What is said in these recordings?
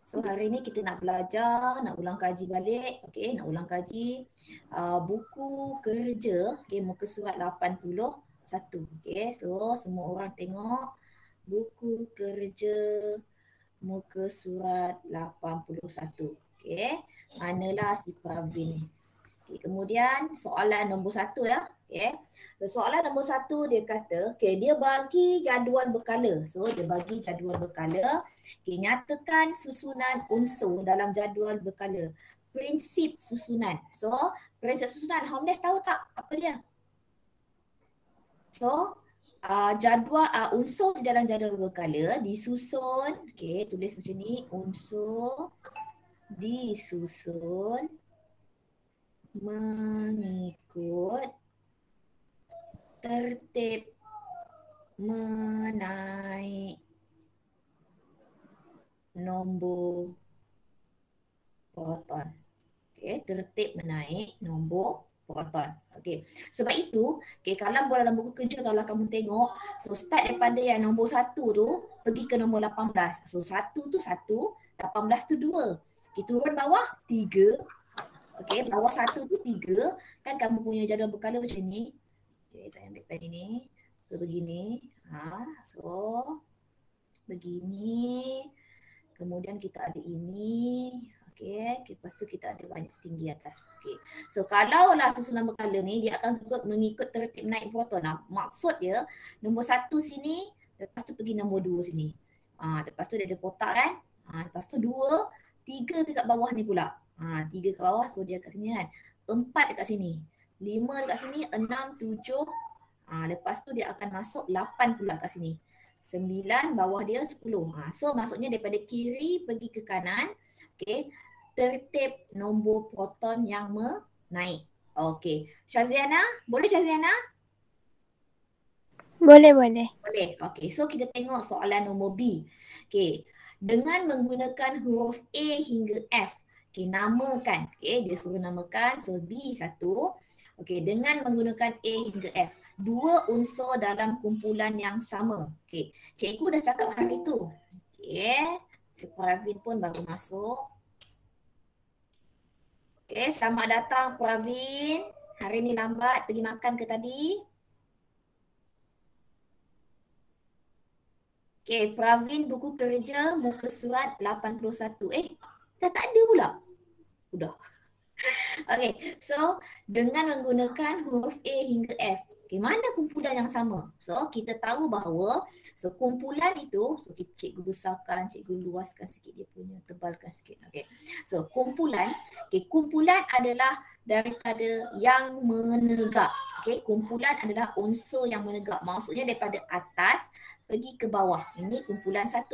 So hari ni kita nak belajar, nak ulang kaji balik, okey, nak ulang kaji buku kerja, okey, muka surat 81. Okey, so semua orang tengok buku kerja muka surat 81. Okey, manalah si Pravin ni. Okay, kemudian soalan nombor 1 ya. Okay. Soalan nombor 1 dia kata, okay, dia bagi jadual berkala. So dia bagi jadual berkala. Okay, nyatakan susunan unsur dalam jadual berkala. Prinsip susunan. So prinsip susunan, Homnes tahu tak apa dia? So jadual unsur di dalam jadual berkala disusun, okay, tulis macam ni, unsur disusun mengikut tertib menaik nombor proton. Okey, tertib menaik nombor proton. Okey. Sebab itu, okey, kalau dalam buku kerja kalau kamu tengok, so start daripada yang nombor 1 tu pergi ke nombor 18. So 1 tu 1, 18 tu 2. Okey, turun bawah 3. Okey, bawah 1 tu 3, kan kamu punya jadual berkala macam ni. Okey, kita ambil pen ini. So begini. So begini. Kemudian kita ada ini. Okey, lepas tu kita ada banyak tinggi atas. Okey. So kalaulah susunan berkala ni dia akan mengikut tertib naik proton. Maksud dia nombor 1 sini, lepas tu pergi nombor 2 sini. Lepas tu dia ada kotak kan? Lepas tu 2, 3 dekat bawah ni pula. 3 kat bawah, so dia kat sini kan. 4 dekat sini. 5 dekat sini, 6, 7. Lepas tu dia akan masuk 8 pula kat sini. 9, bawah dia 10. So maksudnya daripada kiri pergi ke kanan, okay, tertib nombor proton yang menaik. Okay. Syaziana, boleh Syaziana? Boleh, boleh. Boleh. Okay, so kita tengok soalan nombor B. Okay, dengan menggunakan huruf A hingga F, okay, namakan. Okay, dia suruh namakan. So B1. Okay, dengan menggunakan A hingga F. 2 unsur dalam kumpulan yang sama. Okay, cikgu dah cakap hari tu. Okay, si Pravin pun baru masuk. Okay, selamat datang Pravin. Hari ni lambat pergi makan ke tadi? Okay, Pravin buku kerja muka surat 81. Dah tak ada pula. Sudah. Okay, so dengan menggunakan huruf A hingga F, okay, mana kumpulan yang sama? So kita tahu bahawa so kumpulan itu, so cikgu besarkan, cikgu luaskan sikit dia punya, tebalkan sikit. Okay, so kumpulan, okay, kumpulan adalah daripada yang menegak. Okay, kumpulan adalah unsur yang menegak. Maksudnya daripada atas pergi ke bawah, ini kumpulan 1.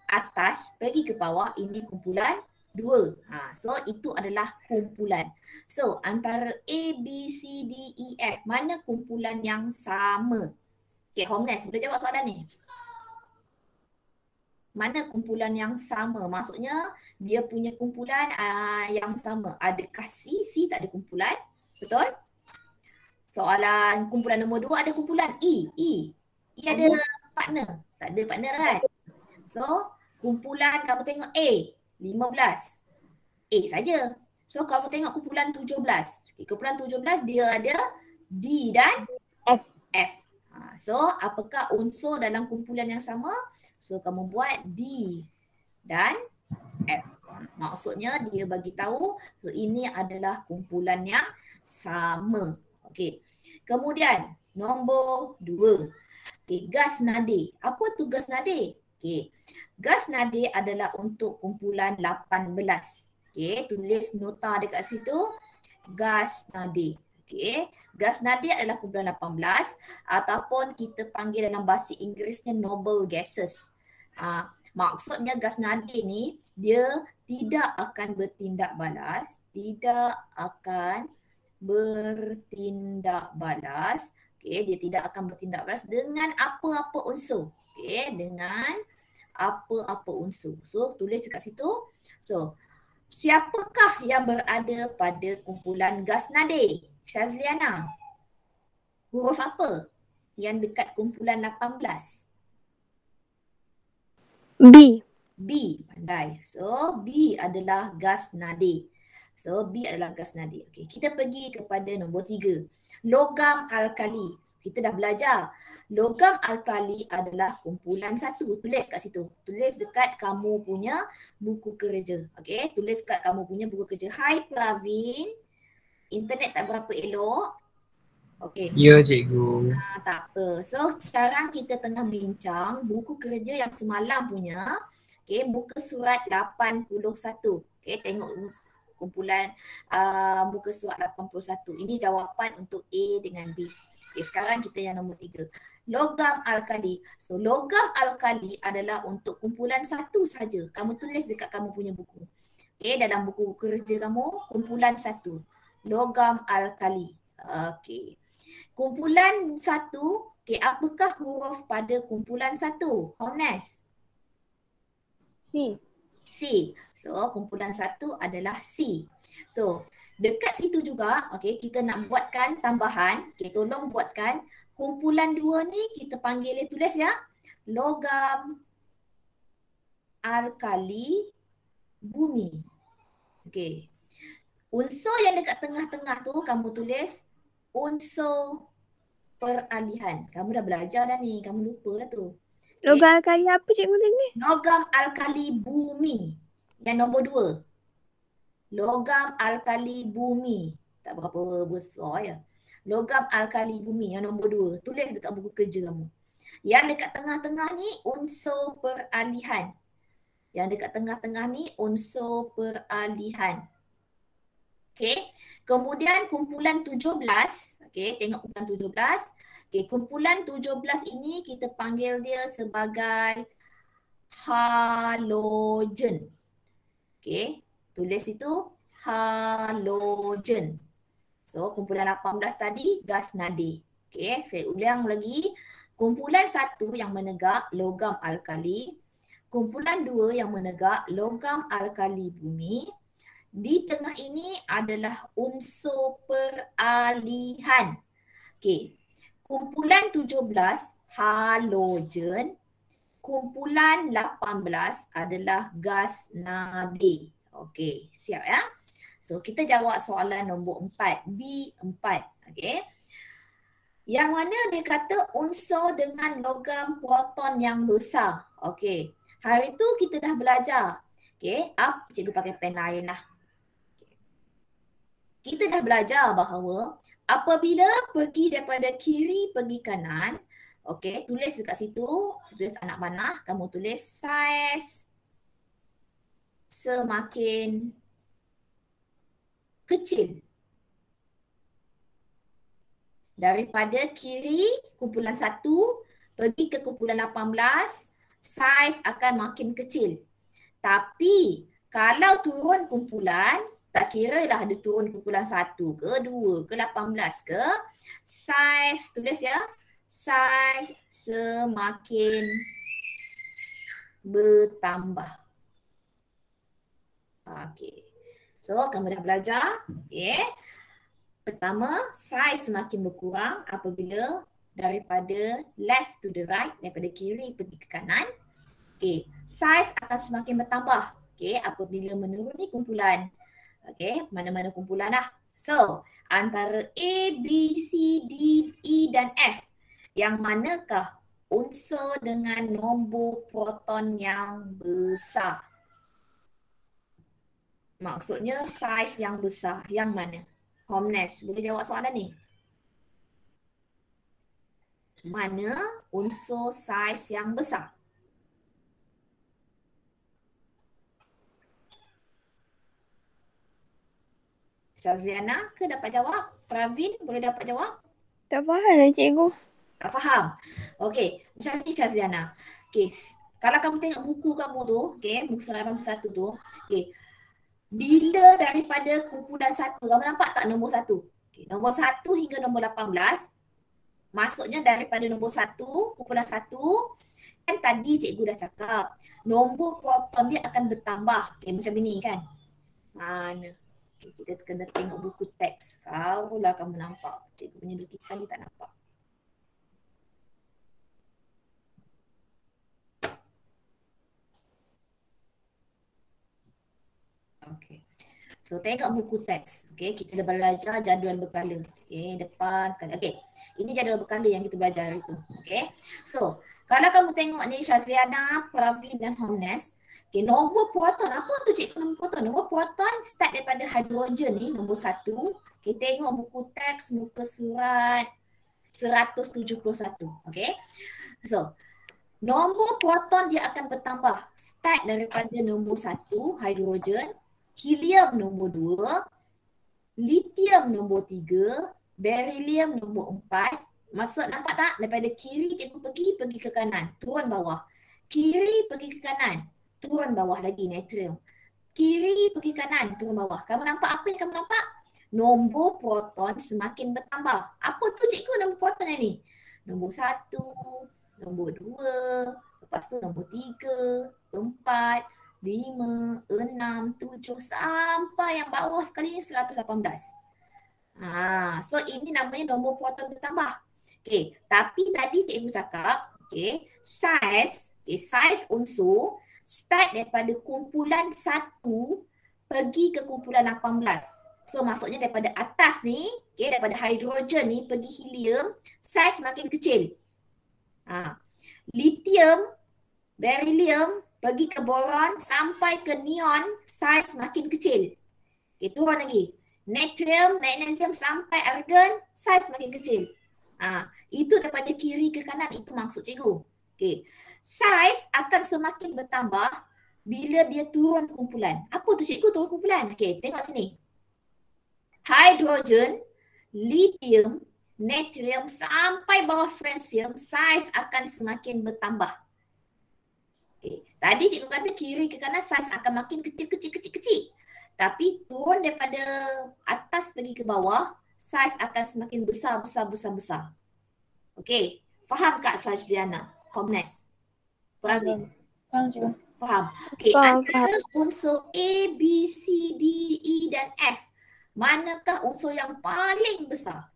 Atas pergi ke bawah, ini kumpulan 2. So itu adalah kumpulan. So antara A, B, C, D, E, F, mana kumpulan yang sama? Okay, Homnes, boleh jawab soalan ni? Mana kumpulan yang sama? Maksudnya dia punya kumpulan yang sama. Adakah C tak ada kumpulan? Betul? Soalan kumpulan nombor 2 ada kumpulan E. E ada partner? Tak ada partner kan? So kumpulan kamu tengok A, 15. A saja. So kamu tengok kumpulan 17. Okay, kumpulan 17 dia ada D dan F. So apakah unsur dalam kumpulan yang sama? So kamu buat D dan F. Maksudnya dia bagi tahu so ini adalah kumpulan yang sama. Okey. Kemudian nombor 2. Okay, gas nadir. Apa tu gas nadir? Okay. Gas nadir adalah untuk kumpulan 18. Okay, tulis nota dekat situ. Gas nadir. Okay. Gas nadir adalah kumpulan 18 ataupun kita panggil dalam bahasa Inggerisnya noble gases. Maksudnya gas nadir ni dia tidak akan bertindak balas. Tidak akan bertindak balas. Okay, dia tidak akan bertindak balas dengan apa-apa unsur. Okay, dengan apa-apa unsur. So, tulis dekat situ. So, siapakah yang berada pada kumpulan gas nadir? Syazliana. Huruf apa yang dekat kumpulan 18? B. B. Pandai. So B adalah gas nadir. So B adalah gas nadir. Okey, kita pergi kepada nombor 3. Logam alkali. Kita dah belajar. Logam alkali adalah kumpulan satu. Tulis kat situ. Tulis dekat kamu punya buku kerja. Okey, tulis kat kamu punya buku kerja. Hai Pravin. Internet tak berapa elok. Okey. Ya cikgu. Tak apa. So sekarang kita tengah bincang buku kerja yang semalam punya. Okey, muka surat 81. Okey, tengok kumpulan muka surat 81. Ini jawapan untuk A dengan B. Okey, sekarang kita yang nombor 3. Logam alkali. So logam alkali adalah untuk kumpulan satu saja. Kamu tulis dekat kamu punya buku. Okey, dalam buku kerja kamu kumpulan satu. Logam alkali. Okey. Kumpulan satu, okay, apakah huruf pada kumpulan satu? Homnes? C. C. So, kumpulan satu adalah C. So, dekat situ juga, okay, kita nak buatkan tambahan. Okay, tolong buatkan. Kumpulan dua ni kita panggil dia, tulis ya. Logam alkali bumi. Okay. Unsur yang dekat tengah-tengah tu kamu tulis unsur peralihan. Kamu dah belajar dah ni, kamu lupa dah tu. Logam alkali apa cikgu tadi? Logam alkali bumi. Yang nombor 2. Logam alkali bumi. Tak berapa besar ya. Logam alkali bumi yang nombor 2. Tulis dekat buku kerja kamu. Yang dekat tengah-tengah ni unsur peralihan. Yang dekat tengah-tengah ni unsur peralihan. Okey. Kemudian kumpulan 17. Okey, tengok kumpulan 17. Okey, kumpulan 17 ini kita panggil dia sebagai halogen. Okey, tulis itu halogen. So, kumpulan 18 tadi gas nadir. Okey, saya ulang lagi. Kumpulan 1 yang menegak logam alkali. Kumpulan 2 yang menegak logam alkali bumi. Di tengah ini adalah unsur peralihan. Okey. Kumpulan 17 halogen. Kumpulan 18 adalah gas nadir. Okey, siap ya? So kita jawab soalan nombor 4. B4. Okey. Yang mana dia kata unsur dengan logam proton yang besar. Okey. Hari tu kita dah belajar. Okey, cikgu pakai pen lain lah. Kita dah belajar bahawa apabila pergi daripada kiri pergi kanan, okey, tulis dekat situ, tulis anak panah, kamu tulis saiz semakin kecil. Daripada kiri kumpulan 1 pergi ke kumpulan 18, saiz akan makin kecil. Tapi kalau turun kumpulan, tak kira lah ada turun kumpulan 1 ke 2 ke 18 ke, saiz, tulis ya, saiz semakin bertambah. Okey. So, kamu dah belajar. Okay. Pertama, saiz semakin berkurang apabila daripada left to the right, daripada kiri pergi ke kanan. Okay. Saiz akan semakin bertambah. Okay. Apabila menuruni kumpulan. Okay, mana-mana kumpulan lah. So, antara A, B, C, D, E dan F, yang manakah unsur dengan nombor proton yang besar? Maksudnya saiz yang besar, yang mana? Homnes, boleh jawab soalan ni? Mana unsur saiz yang besar? Syazliana ke dapat jawab? Pravin boleh dapat jawab? Tak faham lah cikgu. Tak faham? Okey, macam ni Syazliana. Okey, kalau kamu tengok buku kamu tu, okey, buku surat 81 tu, okey. Bila daripada kumpulan 1, kamu nampak tak nombor 1? Okey, nombor 1 hingga nombor 18, maksudnya daripada nombor 1, kumpulan 1, kan tadi cikgu dah cakap, nombor proton dia akan bertambah. Okey, macam ini kan? Mana? Okay, kita kena tengok buku teks. Kalaulah kamu nampak. Cikgu punya lukisan dia tak nampak. Okay. So tengok buku teks. Okay, kita dah belajar jadual berkala. Okay, depan sekali. Okay, ini jadual berkala yang kita belajar itu. Okay, so kalau kamu tengok ni Syazliana, Pravin dan Homnes. Okay, nombor proton. Apa tu cikgu nombor proton? Nombor proton start daripada hidrogen ni, nombor 1. Okay, tengok buku teks, muka surat 171. Okay, so nombor proton dia akan bertambah. Start daripada nombor 1, hidrogen, helium nombor 2, lithium nombor 3, beryllium nombor 4. Maksud nampak tak? Daripada kiri cikgu pergi ke kanan, turun bawah. Kiri pergi ke kanan, turun bawah lagi natrium. Kiri pergi kanan, turun bawah. Kamu nampak apa yang kamu nampak? Nombor proton semakin bertambah. Apa tu cikgu nombor proton yang ni? Nombor 1, nombor 2, lepas tu nombor 3, 4, 5, 6, 7 sampai yang bawah sekali ni 118. So ini namanya nombor proton bertambah. Okay, tapi tadi cikgu cakap, okay, saiz unsur start daripada kumpulan 1 pergi ke kumpulan 18. So maksudnya daripada atas ni, okay, daripada hidrogen ni pergi helium, saiz makin kecil. Lithium, beryllium pergi ke boron sampai ke neon, saiz makin kecil. Okay, turun lagi. Natrium, magnesium sampai argon, saiz makin kecil. Itu daripada kiri ke kanan, itu maksud cikgu. Okay. Saiz akan semakin bertambah bila dia turun kumpulan. Apa tu cikgu turun kumpulan? Okay, tengok sini. Hidrogen, lithium, natrium sampai bawah francium, saiz akan semakin bertambah. Okay. Tadi cikgu kata kiri ke kanan saiz akan makin kecil. Tapi turun daripada atas pergi ke bawah, saiz akan semakin besar. Okey, faham Kak Syazliana? Homnes? Pravin? Faham cikgu. Faham? Okey, antara unsur A, B, C, D, E dan F, manakah unsur yang paling besar?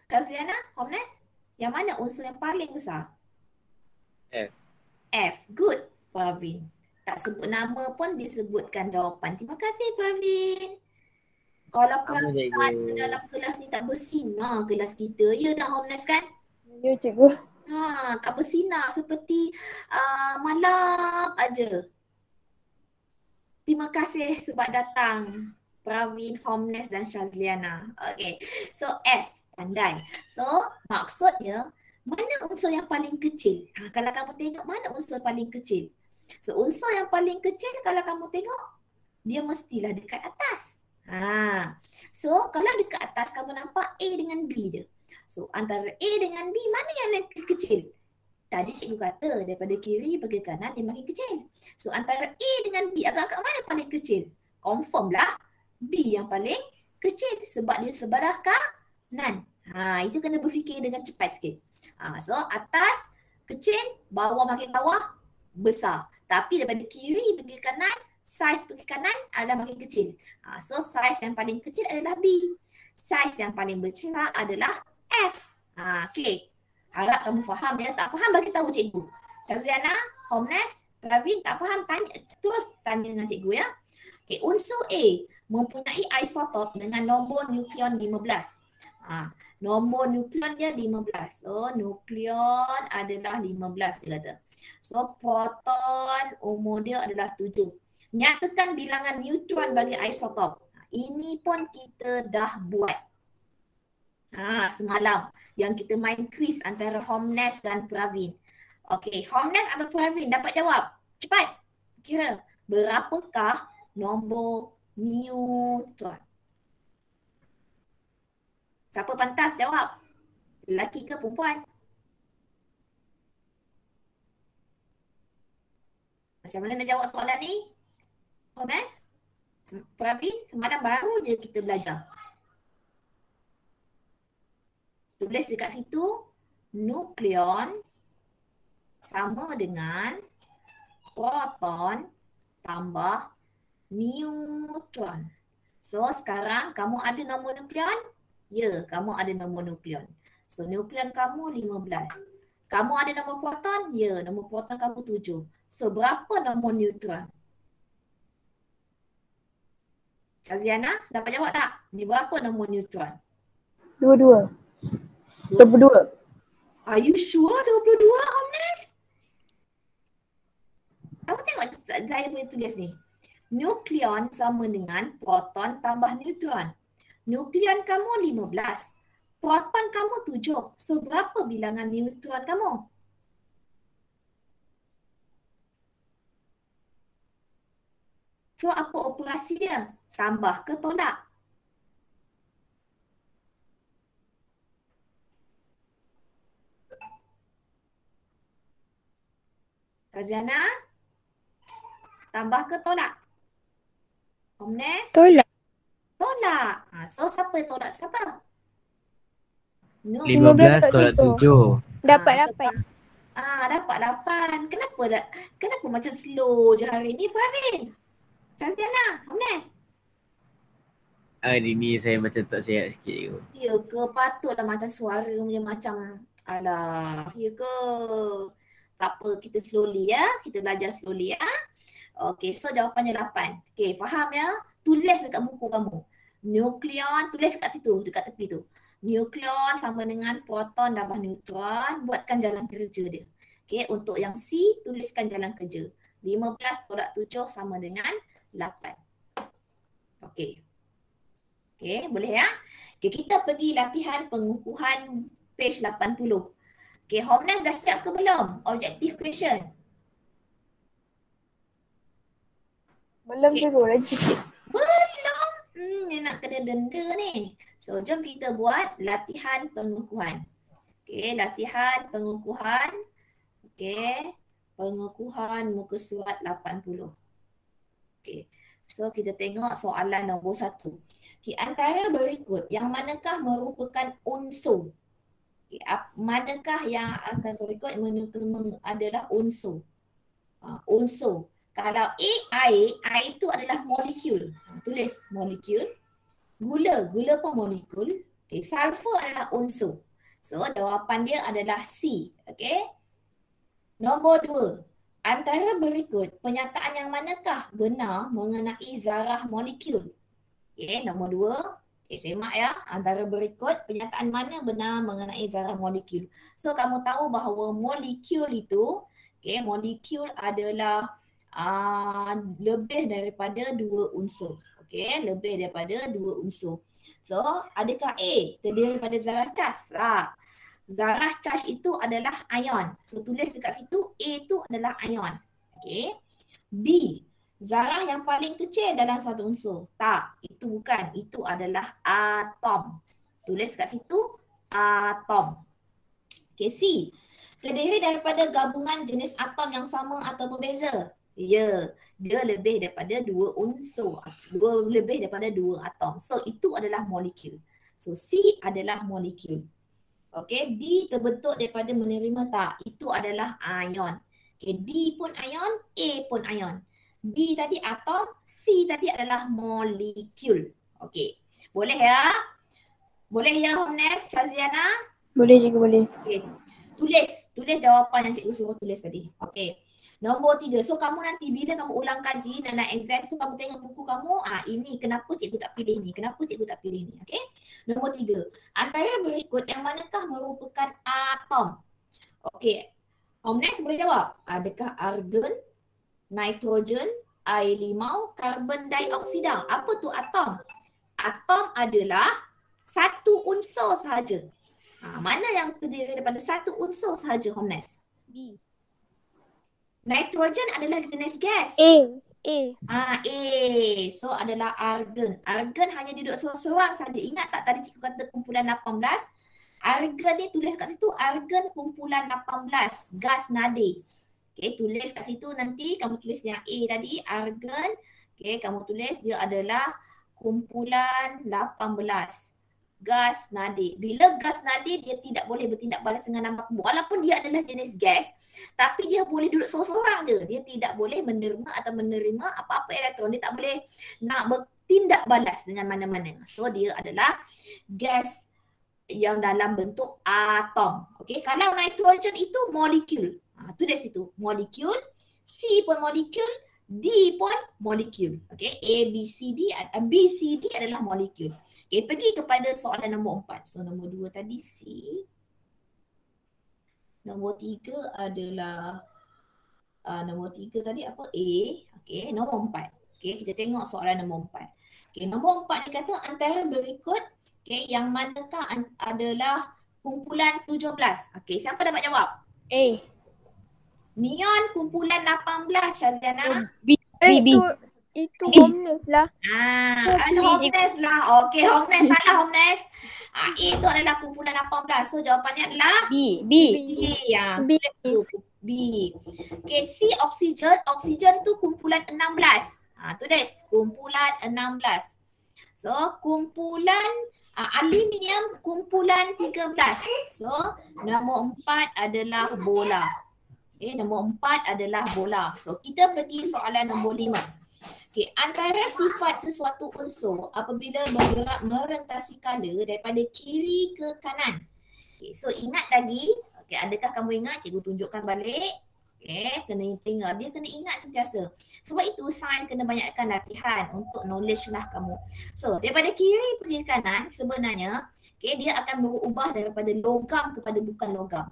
Kak Syazliana? Homnes? Yang mana unsur yang paling besar? F. F. Good, Pravin. Tak sebut nama pun disebutkan jawapan. Terima kasih, Pravin. Kalau perempuan dalam kelas ni tak bersinar kelas kita, ya tak Homnes kan? Ya cikgu. Tak bersinar seperti malam aja. Terima kasih sebab datang Pravin, Homnes dan Syazliana. Okay, so F, pandai. So maksudnya mana unsur yang paling kecil? Kalau kamu tengok mana unsur paling kecil? So unsur yang paling kecil kalau kamu tengok dia mestilah dekat atas. So kalau dekat atas kamu nampak A dengan B je. So antara A dengan B mana yang lebih kecil? Tadi cikgu kata daripada kiri pergi kanan dia makin kecil. So antara A dengan B agak-agak mana paling kecil? Confirm lah B yang paling kecil sebab dia sebelah kanan. Itu kena berfikir dengan cepat sikit. So atas kecil, bawah makin bawah besar. Tapi daripada kiri pergi kanan, saiz pergi kanan adalah makin kecil. So saiz yang paling kecil adalah B. Saiz yang paling besar adalah F. Okay. Harap kamu faham ya. Tak faham bagi tahu cikgu. Syazliana, Homnes, Pravin tak faham terus tanya dengan cikgu ya. Okay. Unsur A mempunyai isotop dengan nombor nukleon 15. Nombor nukleon dia 15. So nukleon adalah 15 dia kata. So proton umur dia adalah 7. Nyatakan bilangan neutron bagi isotop. Ini pun kita dah buat. Semalam yang kita main quiz antara Homnes dan Pravin. Okey, Homnes atau Pravin dapat jawab. Cepat. Kira berapakah nombor neutron? Siapa pantas jawab? Lelaki ke perempuan? Macam mana nak jawab soalan ni? Homnes? Pravin, semalam baru je kita belajar. Tulis dekat situ, nukleon sama dengan proton tambah neutron. So sekarang kamu ada nombor nukleon? Ya, kamu ada nombor nukleon. So nukleon kamu 15. Kamu ada nombor proton? Ya, nombor proton kamu 7. So berapa nombor neutron? Syaziana, dapat jawab tak? Ni berapa nombor neutron? 22. 22. Are you sure 22, Omnes? Kamu tengok saya boleh tulis ni. Nukleon sama dengan proton tambah neutron. Nukleon kamu 15. Proton kamu 7. So berapa bilangan neutron kamu? So apa operasi dia? Tambah ke tolak? Raziana? Tambah ke tolak? Omnes? Tolak. Tolak. So siapa yang tolak siapa? 15 tolak 7. Dapat 8. Dapat 8. Kenapa macam slow je hari ni Pravin? Raziana, Omnes? Hari ni saya macam tak sihat sikit je. Ya ke? Patutlah macam suara macam alah. Ya ke? Tak apa, kita slowly ya. Kita belajar slowly ya. Okay, so jawapannya 8. Okay, faham ya? Tulis dekat buku kamu. Nukleon, tulis kat situ, dekat tepi tu. Nukleon sama dengan proton tambah neutron. Buatkan jalan kerja dia. Okay, untuk yang C, tuliskan jalan kerja. 15 tolak 7 sama dengan 8. Okay. Okay, boleh ya? Okay, kita pergi latihan pengukuhan page 80. Okay, Homnes dah siap ke belum? Objective question. Belum tidur lagi sikit. Belum? Dia nak kena denda ni. So, jom kita buat latihan pengukuhan. Okay, latihan pengukuhan. Okay, pengukuhan muka surat 80. Okay, so kita tengok soalan nombor 1. Okay, antara berikut, yang manakah merupakan unsur? Okay, manakah yang akan berikut adalah unsur? Unsur. Kalau A, air itu adalah molekul. Tulis molekul. Gula pun molekul. Okay, sulfur adalah unsur. So, jawapan dia adalah C. Okay. Nombor 2. Antara berikut, penyataan yang manakah benar mengenai zarah molekul? Okay, nombor 2. Okay, semak ya. Antara berikut, penyataan mana benar mengenai zarah molekul? So, kamu tahu bahawa molekul itu, okay, molekul adalah lebih daripada 2 unsur. Okay, lebih daripada 2 unsur. So, adakah A terdiri daripada zarah cas? Zarah charge itu adalah ion. So tulis dekat situ A itu adalah ion. Okay. B, zarah yang paling kecil dalam satu unsur. Tak, itu bukan. Itu adalah atom. Tulis dekat situ atom. Okay, C, terdiri daripada gabungan jenis atom yang sama atau berbeza. Ya, dia lebih daripada 2 unsur. Lebih daripada 2 atom. So itu adalah molekul. So C adalah molekul. Okay, D terbentuk daripada menerima tak? Itu adalah ion. Okay, D pun ion, A pun ion. B tadi atom, C tadi adalah molekul. Okay, boleh ya? Boleh ya Homnes, Syaziana? Boleh juga boleh. Okay, tulis jawapan yang cikgu suruh tulis tadi. Okay. Nombor 3. So kamu nanti bila kamu ulang kaji dan nak exam tu kamu tengok buku kamu, ini kenapa cikgu tak pilih ni? Kenapa cikgu tak pilih ni? Okey. Nombor 3. Antara berikut yang manakah merupakan atom? Okey. Omnes boleh jawab. Adakah argon, nitrogen, air limau, karbon dioksida? Apa tu atom? Atom adalah satu unsur sahaja. Mana yang terdiri daripada satu unsur sahaja, Omnes? B. Nitrogen adalah jenis gas. A. A. So adalah argon. Argon hanya duduk seorang-seorang saja. Ingat tak tadi cikgu kata kumpulan 18? Argon ni tulis kat situ argon kumpulan 18. Gas nadir. Okay, tulis kat situ nanti kamu tulis yang A tadi argon. Okay, kamu tulis dia adalah kumpulan 18. Gas nadir. Bila gas nadir dia tidak boleh bertindak balas dengan apapun. Walaupun dia adalah jenis gas, tapi dia boleh duduk seorang-seorang je. Dia tidak boleh menerima atau menerima apa-apa elektron. Dia tak boleh nak tindak balas dengan mana-mana. So dia adalah gas yang dalam bentuk atom. Okey, kalau nitrogen itu molekul. Tu dari situ. Molekul, C pun molekul, D pun molekul. Okey, B, C, D adalah molekul. Okey, pergi kepada soalan nombor 4. So nombor 2 tadi C. Nombor 3 adalah nombor 3 tadi apa? A. Okey, nombor 4. Okey, kita tengok soalan nombor 4. Okey, nombor 4 ni kata antara berikut yang manakah adalah kumpulan 17? Okey, siapa dapat jawab? A. Neon kumpulan 18, Syazliana. B. Itu Homeless lah. Ada Homeless lah. Okey, Homeless. Salah Homeless. A tu adalah kumpulan 18. So jawapannya adalah B. B. Yang B. Okey, C oksigen. Oksigen tu kumpulan 16. Tulis kumpulan 16. So kumpulan aluminium kumpulan 13. So nombor 4 adalah bola. Nombor 4 adalah bola. So kita pergi soalan nombor 5. Okay, antara sifat sesuatu unsur apabila bergerak merentasi kala daripada kiri ke kanan. Okay, so ingat lagi, okay, adakah kamu ingat? Cikgu tunjukkan balik. Okay, kena tengok. Dia kena ingat sentiasa. Sebab itu sains kena banyakkan latihan untuk knowledge lah kamu. So daripada kiri pergi ke kanan sebenarnya dia akan berubah daripada logam kepada bukan logam.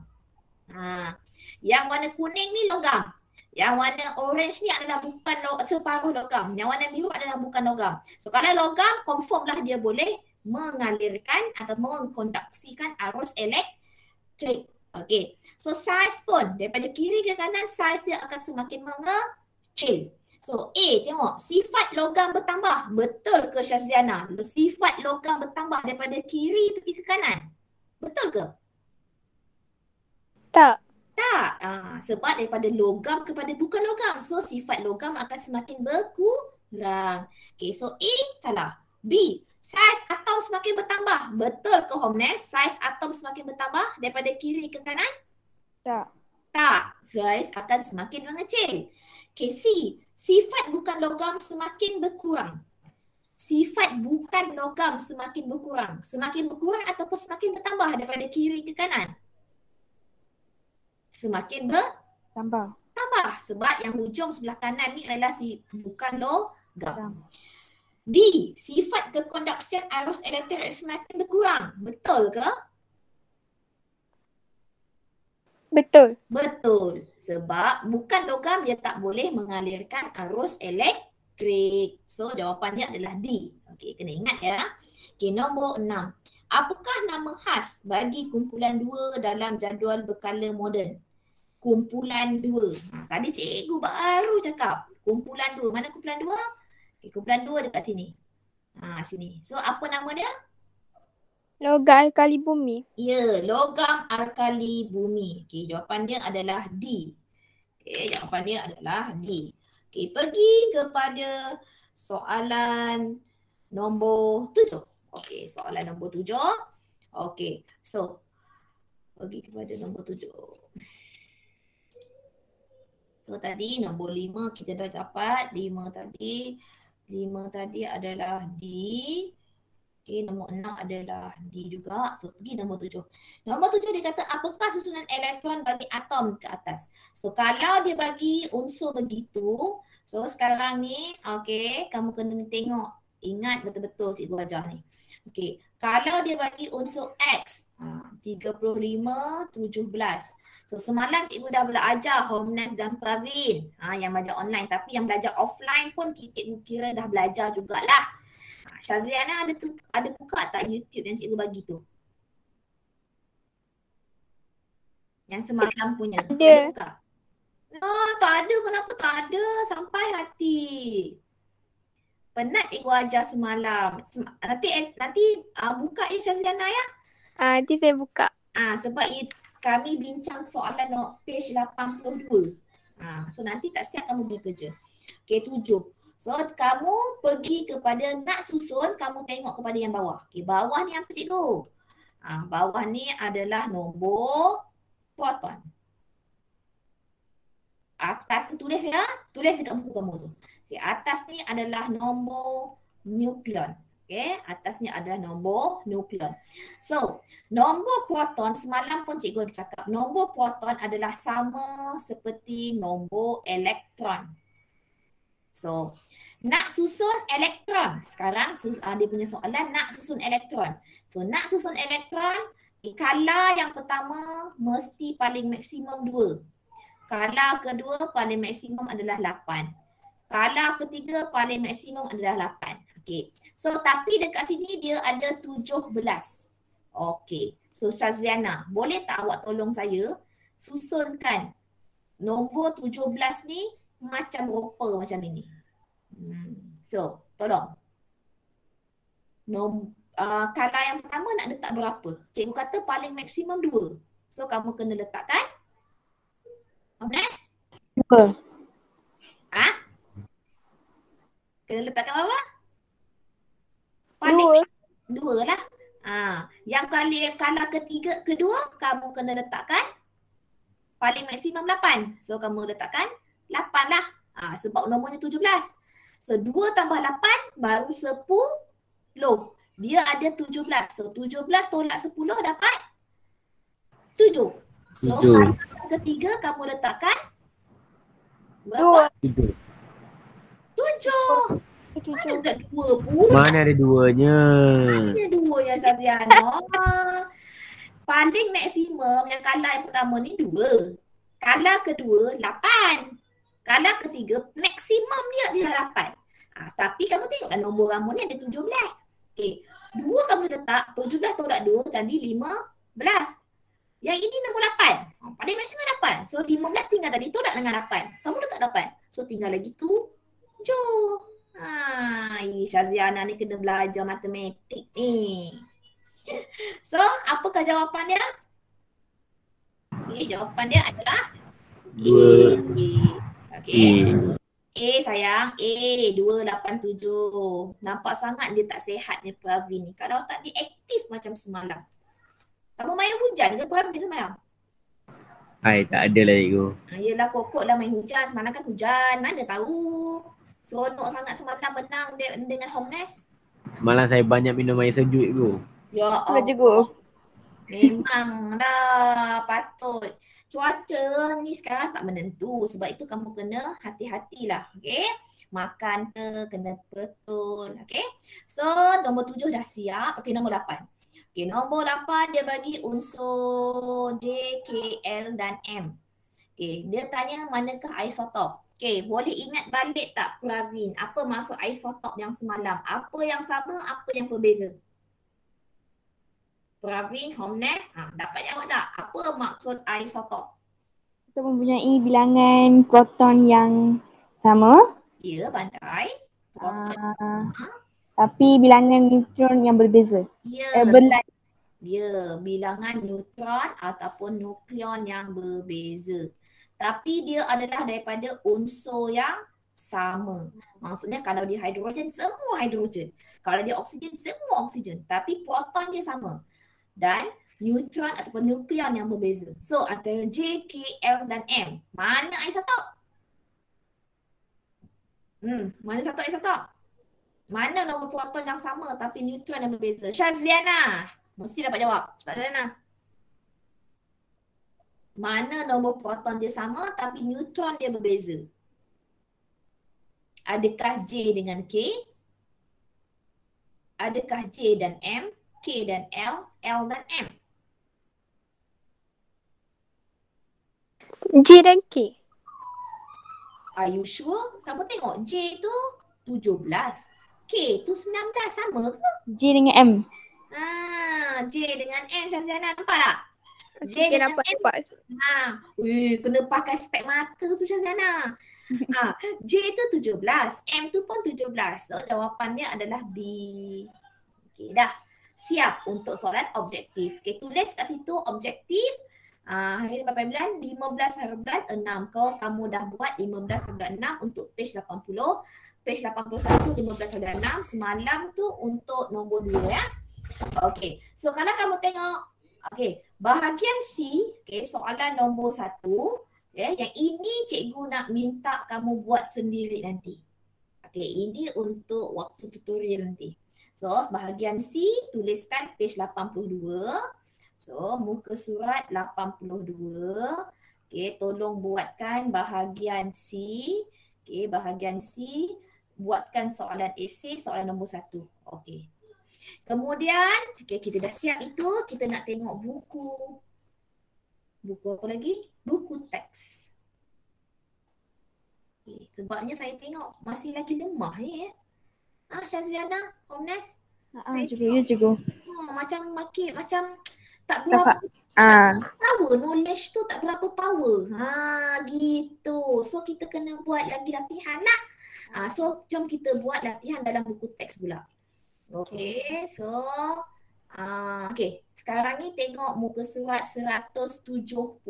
Yang warna kuning ni logam. Yang warna orange ni adalah bukan separuh logam. Yang warna biru adalah bukan logam. So kalau logam, confirm lah dia boleh mengalirkan atau mengkonduksikan arus elektrik. Okey. So saiz pun daripada kiri ke kanan saiz dia akan semakin mengecil. So A, tengok sifat logam bertambah. Betul ke Syazliana? Sifat logam bertambah daripada kiri pergi ke kanan. Betul ke? Tak. Sebab daripada logam kepada bukan logam. So sifat logam akan semakin berkurang. Okay, so A salah. B, saiz atom semakin bertambah. Betul ke Homeless? Saiz atom semakin bertambah daripada kiri ke kanan? Tak. Saiz akan semakin mengecil. Okay, C, sifat bukan logam semakin berkurang. Sifat bukan logam semakin berkurang. Semakin berkurang ataupun semakin bertambah daripada kiri ke kanan? Semakin Tambah. sebab yang hujung sebelah kanan ni adalah bukan logam. D, sifat kekonduksian arus elektrik semakin berkurang. Betul ke? Betul. Sebab bukan logam dia tak boleh mengalirkan arus elektrik. So jawapannya adalah D. Okey, kena ingat ya. Okey, nombor 6. Apakah nama khas bagi kumpulan 2 dalam jadual berkala moden? Kumpulan 2. Tadi cikgu baru cakap. Kumpulan 2. Mana kumpulan 2? Okay, kumpulan 2 dekat sini. Sini. So apa nama dia? Logam alkali bumi. Ya, logam alkali bumi. Okay, jawapan dia adalah D. Okay, jawapan dia adalah D. Okay, pergi kepada soalan nombor 7. Okay, soalan nombor 7. Okay, so pergi kepada nombor 7. So tadi nombor 5 kita dah dapat. 5 tadi adalah D. Okay, nombor 6 adalah D juga. So pergi nombor 7. Nombor 7 dia kata apakah susunan elektron bagi atom ke atas. So kalau dia bagi unsur begitu. So sekarang ni okay, kamu kena tengok. Ingat betul-betul cikgu ajar ni. Okey, kalau dia bagi unsur X 35, 17. So semalam cikgu dah belajar Homeless dan Pravin yang belajar online, tapi yang belajar offline pun cikgu kira dah belajar jugalah. Syazliana ada buka tak YouTube yang cikgu bagi tu? Yang semalam punya. Ada. Buka? Tak ada. Kenapa tak ada? Sampai hati. Penat cikgu ajar semalam. Nanti buka Syazliana ya. Nanti saya buka. Sebab kami bincang soalan page 82. So nanti tak siap kamu punya kerja. Okay, 7. So kamu pergi kepada nak susun, kamu tengok kepada yang bawah. Okay, bawah ni apa cikgu? Bawah ni adalah nombor proton. Atas tulis ya. Tulis dekat buku kamu tu. Okay, atas ni adalah nombor nukleon. Okay, atasnya adalah nombor nukleon. So, nombor proton semalam pun cikgu ada cakap, nombor proton adalah sama seperti nombor elektron. So, nak susun elektron. Sekarang dia punya soalan nak susun elektron. So, nak susun elektron, skala yang pertama mesti paling maksimum 2. Skala kedua paling maksimum adalah 8. Skala ketiga paling maksimum adalah 8. Okay. So, tapi dekat sini dia ada 17. Okay. So, Syazliana, boleh tak awak tolong saya susunkan nombor 17 ni macam rupa macam ini. So, tolong. Skala yang pertama nak letak berapa? Cikgu kata paling maksimum 2. So, kamu kena letakkan. Honest? 2. Kena letakkan berapa? Dua. 2 lah. Yang skala kedua, kamu kena letakkan paling maksimum 8. So, kamu letakkan 8 lah. Sebab nomornya 17. So, 2 tambah 8 baru 10. Dia ada 17. So, 17 tolak 10 dapat 7. So, skala ketiga kamu letakkan berapa? 7. 7. Mana ada 2 pun? Mana ada 2-nya? Mana 2 ya Saziana? Paling maksimum yang skala yang pertama ni 2. Skala kedua 8. Skala ketiga maksimum dia 8. Tapi kamu tengoklah nombor kamu ni ada 17. Okay. 2 kamu letak 17 tolak 2 jadi 15. Yang ini nombor 8. Paling maksimum 8. So 15 tinggal tadi tolak dengan 8. Kamu letak 8. So tinggal lagi 7. Syazliana ni kena belajar matematik ni. So, apakah jawapannya? Okay, jawapan dia adalah A. Okay. A sayang, A 287. Nampak sangat dia tak sihat ni Pravin ni. Kalau tak dia aktif macam semalam. Kamu main hujan ke Pravin semalam? Tak ada lah cikgu. Yelah kokok lah main hujan. Semalam kan hujan. Mana tahu. Seronok sangat semalam menang dengan Homeness. Semalam saya banyak minum air sejuk cikgu. Ya Betul Allah. cikgu. Memang dah patut. Cuaca ni sekarang tak menentu. Sebab itu kamu kena hati-hatilah. Okay. Makan ke kena betul. Okay. So nombor 7 dah siap. Okay, nombor 8. Okay, nombor 8 dia bagi unsur J, K, L dan M. Okay, dia tanya manakah isotop. Okay, boleh ingat balik tak Pravin? Apa maksud isotop yang semalam? Apa yang sama, apa yang berbeza? Pravin, Homeness, dapat jawab tak? Apa maksud isotop? Kita mempunyai bilangan proton yang sama. Ya, pandai. Tapi bilangan neutron yang berbeza. Ya, Berlain. dia bilangan neutron ataupun nukleon yang berbeza. Tapi dia adalah daripada unsur yang sama. Maksudnya kalau dia hidrogen, semua hidrogen. Kalau dia oksigen, semua oksigen. Tapi proton dia sama. Dan neutron ataupun nukleon yang berbeza. So antara J, K, L dan M, mana isotop? Mana satu isotop? Mana nombor proton yang sama tapi neutron yang berbeza? Syazliana, mesti dapat jawab. Cepat Syazliana. Mana nombor proton dia sama tapi neutron dia berbeza? Adakah J dengan K? Adakah J dan M? K dan L? L dan M? J dan K. Are you sure? Kamu tengok J tu 17. K tu 19 sama ke? J dengan M. J dengan M Syazliana nampak tak? Okay, nampak. Kena pakai spek mata tu Syazliana. J tu 17, M tu pun 17. So jawapannya adalah B. Okey dah. Siap untuk soalan objektif. Okey, tulis kat situ objektif. Hari berapa bulan? 15/6. Kau kamu dah buat 15/6 untuk page 80. Page 81 15/6. Semalam tu untuk nombor 2 ya. Okey. So kalau kamu tengok bahagian C, soalan nombor 1, yang ini cikgu nak minta kamu buat sendiri nanti. Okay, ini untuk waktu tutorial nanti. So, bahagian C tuliskan page 82. So, muka surat 82. Okay, tolong buatkan bahagian C. Okay, bahagian C. Buatkan soalan esei, soalan nombor 1. Okay. Kemudian, okay, kita dah siap itu, kita nak tengok buku. Buku apa lagi? Buku teks. Okay, sebabnya saya tengok masih lagi lemah ni Syazliana, Homnes. Cikgu. Macam tak berapa power, knowledge tu tak berapa power. Gitu. So kita kena buat lagi latihan lah. So jom kita buat latihan dalam buku teks pula. Okay, so okay, sekarang ni tengok muka surat 179.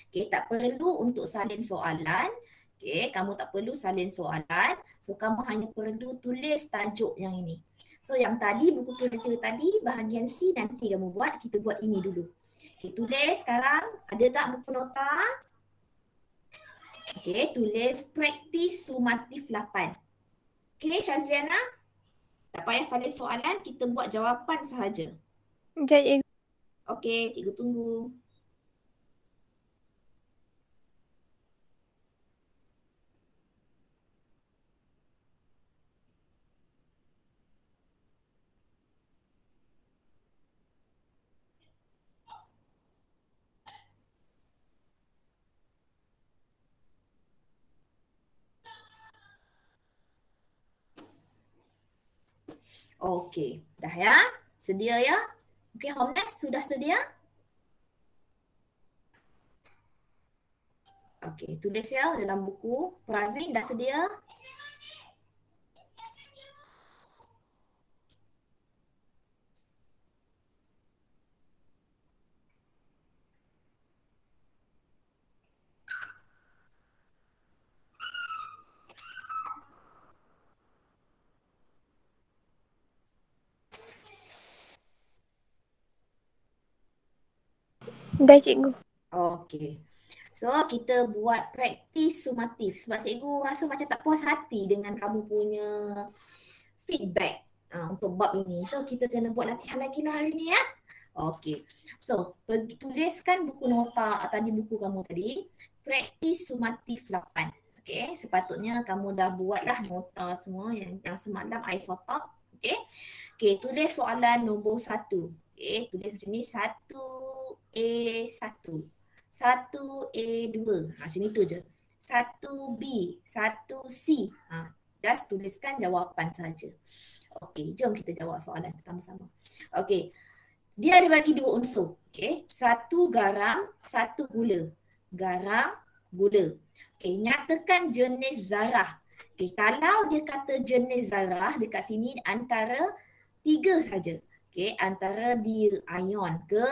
Okay, tak perlu untuk salin soalan. Okay, kamu tak perlu salin soalan. So, kamu hanya perlu tulis tajuk yang ini. So, yang tadi, buku kerja tadi, bahagian C nanti kamu buat. Kita buat ini dulu. Okay, tulis sekarang. Ada tak buku nota? Okay, tulis praktis sumatif 8. Okay, Syazliana. Tak payah salin soalan, kita buat jawapan sahaja. Cikgu. Okay, cikgu tunggu. Okey, dah ya? Sedia ya? Okey, Homnes sudah sedia? Okey, tulis ya dalam buku. Pravin dah sedia? Dah cikgu. Okey. So, kita buat praktis sumatif. Sebab cikgu rasa macam tak puas hati dengan kamu punya feedback untuk bab ini. So, kita kena buat latihan lagi lah hari ni ya. Okey. So, pergi tuliskan buku nota tadi, buku kamu tadi. Praktis sumatif 8. Okey, sepatutnya kamu dah buatlah nota semua yang semalam I sotop. Okey. Okey, tulis soalan nombor 1. Okey, tulis macam ni 1A1. 1A2. Macam itu je. 1B, 1C. Just tuliskan jawapan saja. Okey, jom kita jawab soalan pertama-sama. Okey. Dia ada bagi 2 unsur. Okey, 1 garam, 1 gula. Garam, gula. Okey, nyatakan jenis zarah. Okey, kalau dia kata jenis zarah dekat sini antara 3 saja. Okey, antara dia ion ke,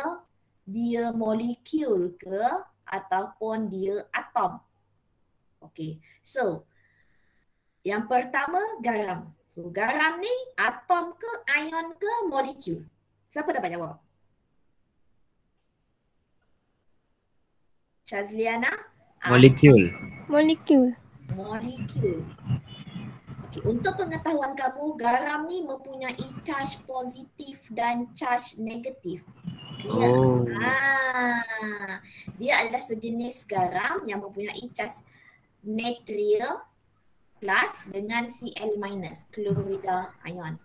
dia molekul ke, ataupun dia atom. Okey, so yang pertama garam. So garam ni atom ke, ion ke, molekul? Siapa dapat jawab? Syazliana? Molekul. Molekul. Molekul. Okay, untuk pengetahuan kamu, garam ni mempunyai charge positif dan charge negatif. Dia adalah sejenis garam yang mempunyai charge natrium plus dengan Cl minus, klorida ion.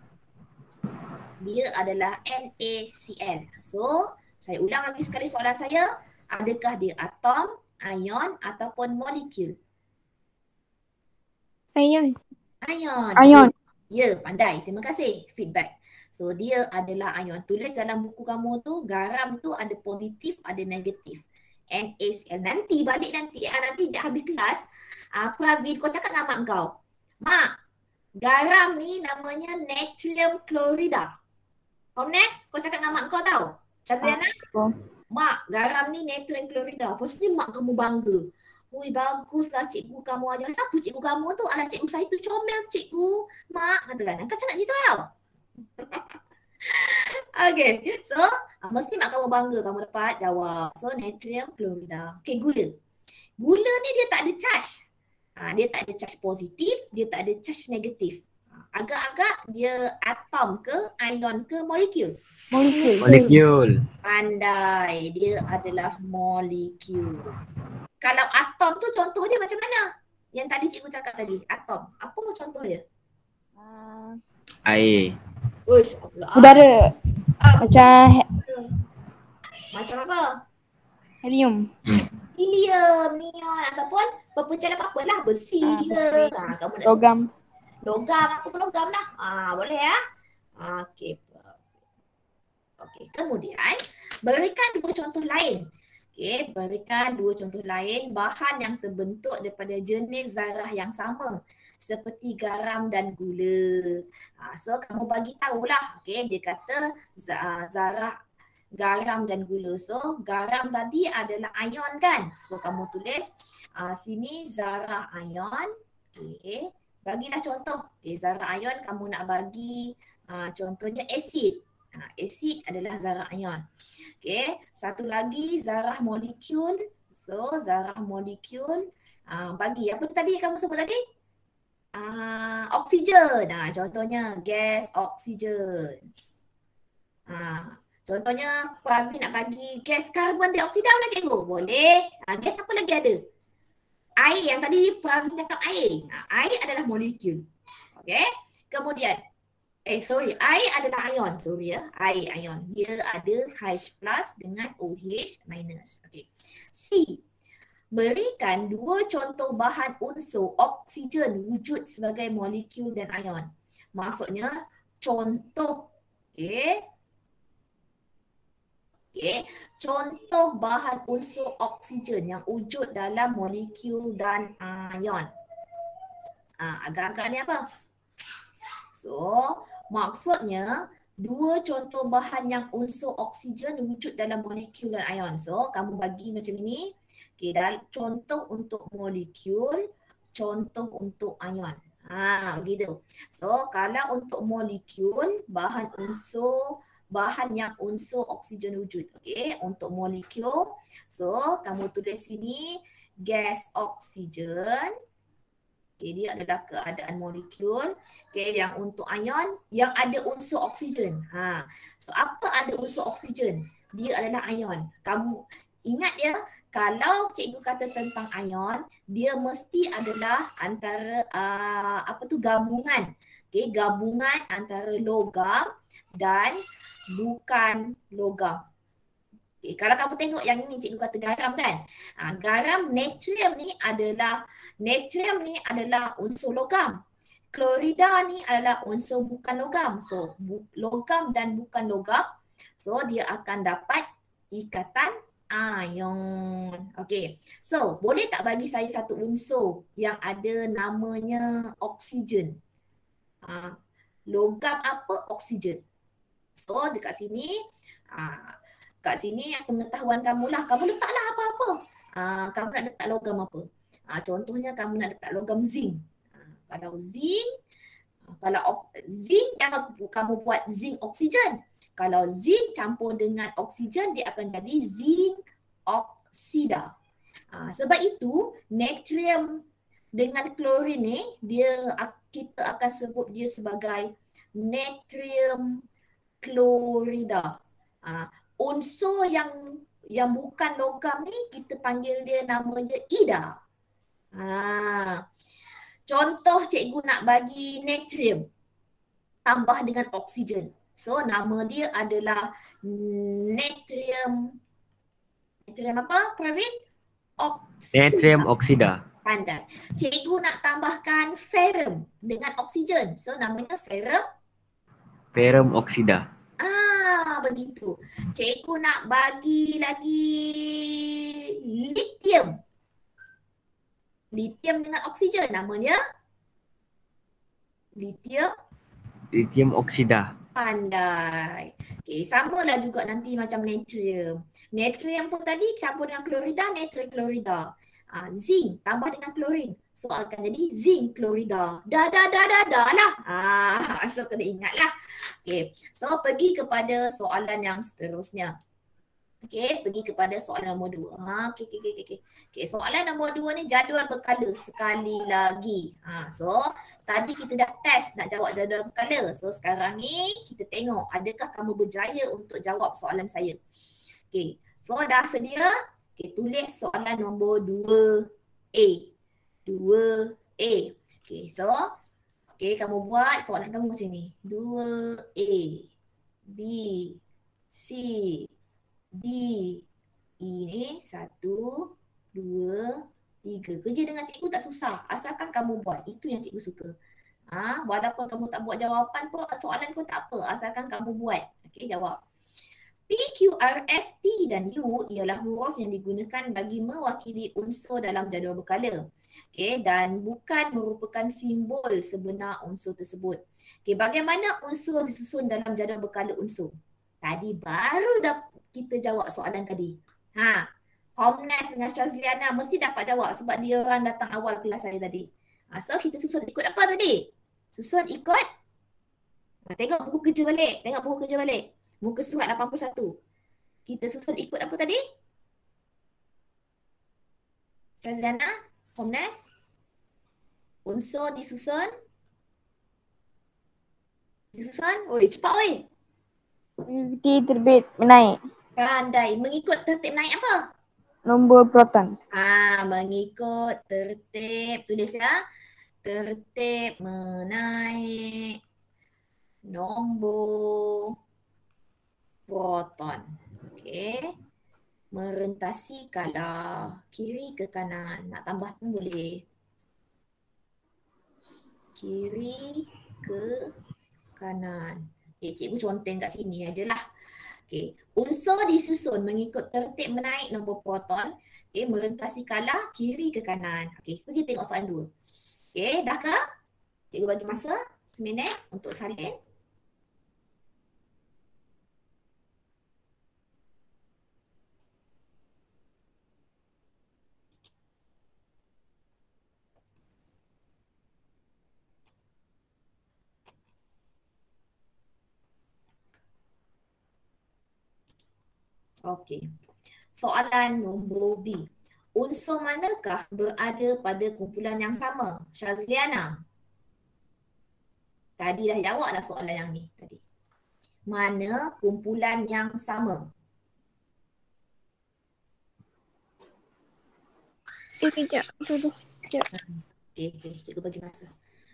Dia adalah NaCl. So, saya ulang lagi sekali soalan saya. Adakah dia atom, ion ataupun molekul? Ion. Ion. Ya, pandai. Terima kasih feedback. So, dia adalah ion. Tulis dalam buku kamu tu, garam tu ada positif, ada negatif. NaCl. Nanti nanti habis kelas, Pravin, kau cakap dengan mak kau. Mak, garam ni namanya natrium klorida. Homnes, kau cakap dengan mak kau tau. Syazliana? Mak, garam ni natrium klorida. Pastinya mak kamu bangga. Ui, baguslah cikgu kamu ajar. Siapa cikgu kamu tu? Alah, cikgu saya tu comel cikgu. Mak, katakan. Kau cakap gitu tau. Okay, so mesti mak kamu bangga kamu dapat jawab. So, natrium klorida. Okay, gula. Gula ni dia tak ada charge. Dia tak ada charge positif, dia tak ada charge negatif. Agak-agak dia atom ke, ion ke, molekul? Molekul. Pandai, dia adalah molekul. Kalau atom tu contoh dia macam mana? Yang tadi cikgu cakap tadi, atom. Apa contoh dia? Air. Uish, Allah. Udara. Macam apa? Helium. Helium, neon ataupun berpecahan apa-apa lah, besi ke. Kamu nak Logam. logam, apa pun logam lah. Boleh ya? Okey. Okey, kemudian berikan dua contoh lain. Okey, berikan dua contoh lain bahan yang terbentuk daripada jenis zarah yang sama seperti garam dan gula. So kamu bagi tahulah. Okey, dia kata zarah garam dan gula. So garam tadi adalah ion kan? So kamu tulis sini zarah ion. Okey, bagilah contoh. Okey, zarah ion kamu nak bagi contohnya asid. Asid adalah zarah ion. Okey, satu lagi zarah molekul. So zarah molekul bagi apa tadi kamu sebut tadi? Oksigen. Contohnya gas oksigen. Contohnya Pravin nak bagi gas karbon dioksida boleh cikgu? Boleh. Gas apa lagi ada? Air, yang tadi Pravin cakap air. Air adalah molekul. Okey. Kemudian air adalah ion. Air ion. Dia ada H+ dengan OH-. Okey. C. Berikan dua contoh bahan unsur oksigen wujud sebagai molekul dan ion. Maksudnya contoh. Okey. Contoh bahan unsur oksigen yang wujud dalam molekul dan ion. Agak-agak ni apa? So, maksudnya dua contoh bahan yang unsur oksigen wujud dalam molekul dan ion. So, kamu bagi macam ini. Okey, contoh untuk molekul, contoh untuk ion. Begitu. So, kalau untuk molekul, bahan yang unsur oksigen wujud. Okey, untuk molekul. So, kamu tulis sini gas oksigen. Okay, dia adalah keadaan molekul. Okay, yang untuk ion yang ada unsur oksigen. So apa ada unsur oksigen? Dia adalah ion. Kamu ingat ya, kalau cikgu kata tentang ion, dia mesti adalah antara gabungan. Okay, gabungan antara logam dan bukan logam. Okay, kalau kamu tengok yang ini cikgu kata garam kan. Garam natrium ni adalah unsur logam. Klorida ni adalah unsur bukan logam. So logam dan bukan logam. So dia akan dapat ikatan ion. Okey. So boleh tak bagi saya satu unsur yang ada namanya oksigen? Logam apa? Oksigen. So dekat sini kat sini pengetahuan kamu lah. Kamu letaklah apa-apa. Kamu nak letak logam apa? Contohnya kamu nak letak logam zinc. Kalau zinc kamu buat zinc oksigen. Kalau zinc campur dengan oksigen, dia akan jadi zinc oksida. Sebab itu natrium dengan klorin ni kita akan sebut dia sebagai natrium klorida. Unsur yang bukan logam ni kita panggil dia namanya ida. Contoh cikgu nak bagi natrium tambah dengan oksigen. So nama dia adalah natrium apa Pravin? Natrium oksida. Pandai. Cikgu nak tambahkan ferrum dengan oksigen. So namanya Ferrum oksida. Begitu. Cikgu nak bagi lagi lithium. Lithium dengan oksigen namanya lithium oksida. Pandai. Okey, samalah juga nanti macam natrium. Natrium pun tadi campur dengan klorida, natrium klorida. Zinc tambah dengan klorin. So akan jadi zinc klorida. Dah lah. So kena ingatlah. Okey. So pergi kepada soalan yang seterusnya. Okey, pergi kepada soalan nombor 2. Okey, soalan nombor 2 ni jadual berkala sekali lagi. So tadi kita dah test nak jawab jadual berkala. So sekarang ni kita tengok adakah kamu berjaya untuk jawab soalan saya. Okey, so dah sedia? Okey, tulis soalan nombor 2A. 2A. Okey, so kamu buat soalan kamu macam ni. 2A, B, C, D, E ni 1, 2, 3. Kerja dengan cikgu tak susah. Asalkan kamu buat. Itu yang cikgu suka. Walaupun kamu tak buat jawapan pun, soalan pun tak apa. Asalkan kamu buat. Okey, jawab. P, Q, R, S, T dan U ialah huruf yang digunakan bagi mewakili unsur dalam jadual berkala. Okey, dan bukan merupakan simbol sebenar unsur tersebut. Okey, bagaimana unsur disusun dalam jadual berkala unsur? Tadi baru dah kita jawab soalan tadi. Homnas dengan Syazliana mesti dapat jawab sebab dia orang datang awal kelas saya tadi. So kita susun ikut apa tadi? Susun ikut. Tengok buku kerja balik. Muka surat 81. Kita susun ikut apa tadi? Syazliana, Homnas. Unsur disusun. Oi, cepat oi. Mengikuti terbit menaik. Pandai. Mengikut tertib naik apa? Nombor proton. Mengikut tertib. Tulis ya. Tertib menaik nombor proton. Okey. Merentasi kala kiri ke kanan. Nak tambah pun boleh. Kiri ke kanan. Cikgu conteng kat sini ajalah. Okey, unsur disusun mengikut tertib menaik nombor proton. Okey, merentasi kala kiri ke kanan. Okey, pergi tengok soalan 2. Okey, dah ke? Cikgu bagi masa 1 minit untuk salin. Okey. Soalan nombor B. Unsur manakah berada pada kumpulan yang sama? Syazliana. Tadi dah jawab dah soalan yang ni tadi. Mana kumpulan yang sama? Kejap. Dulu. Okey, cikgu bagi masa.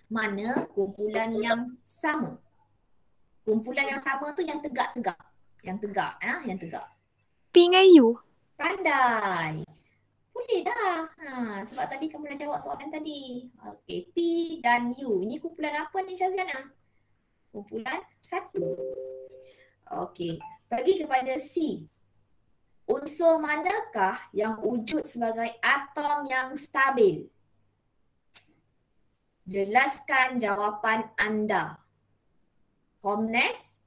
Mana kumpulan yang sama? Kumpulan yang sama tu yang tegak-tegak. Yang tegak. P dengan U. Pandai. Boleh dah. Sebab tadi kamu dah jawab soalan tadi. Okey, P dan U. Ini kumpulan apa ni Syaziana? Kumpulan 1. Okey, pergi kepada C. Unsur manakah yang wujud sebagai atom yang stabil? Jelaskan jawapan anda. Homnas,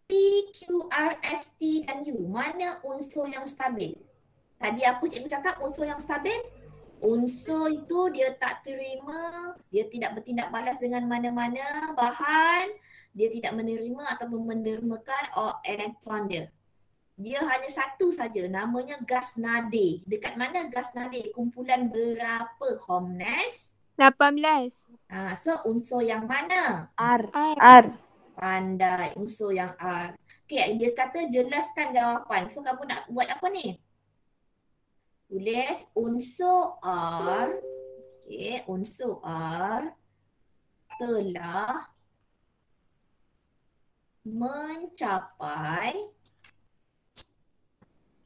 P, Q, R, S, T dan U. Mana unsur yang stabil? Tadi apa cikgu cakap unsur yang stabil? Unsur itu dia tak terima, dia tidak bertindak balas dengan mana-mana bahan, dia tidak menerima ataupun mendermakan elektron dia. Dia hanya satu saja, namanya gas nadir. Dekat mana gas nadir? Kumpulan berapa, Homnas? 18. So unsur yang mana? R. Pandai, unsur yang R. Okay, dia kata jelaskan jawapan. So kamu nak buat apa ni? Tulis unsur R. Okay, unsur R telah mencapai,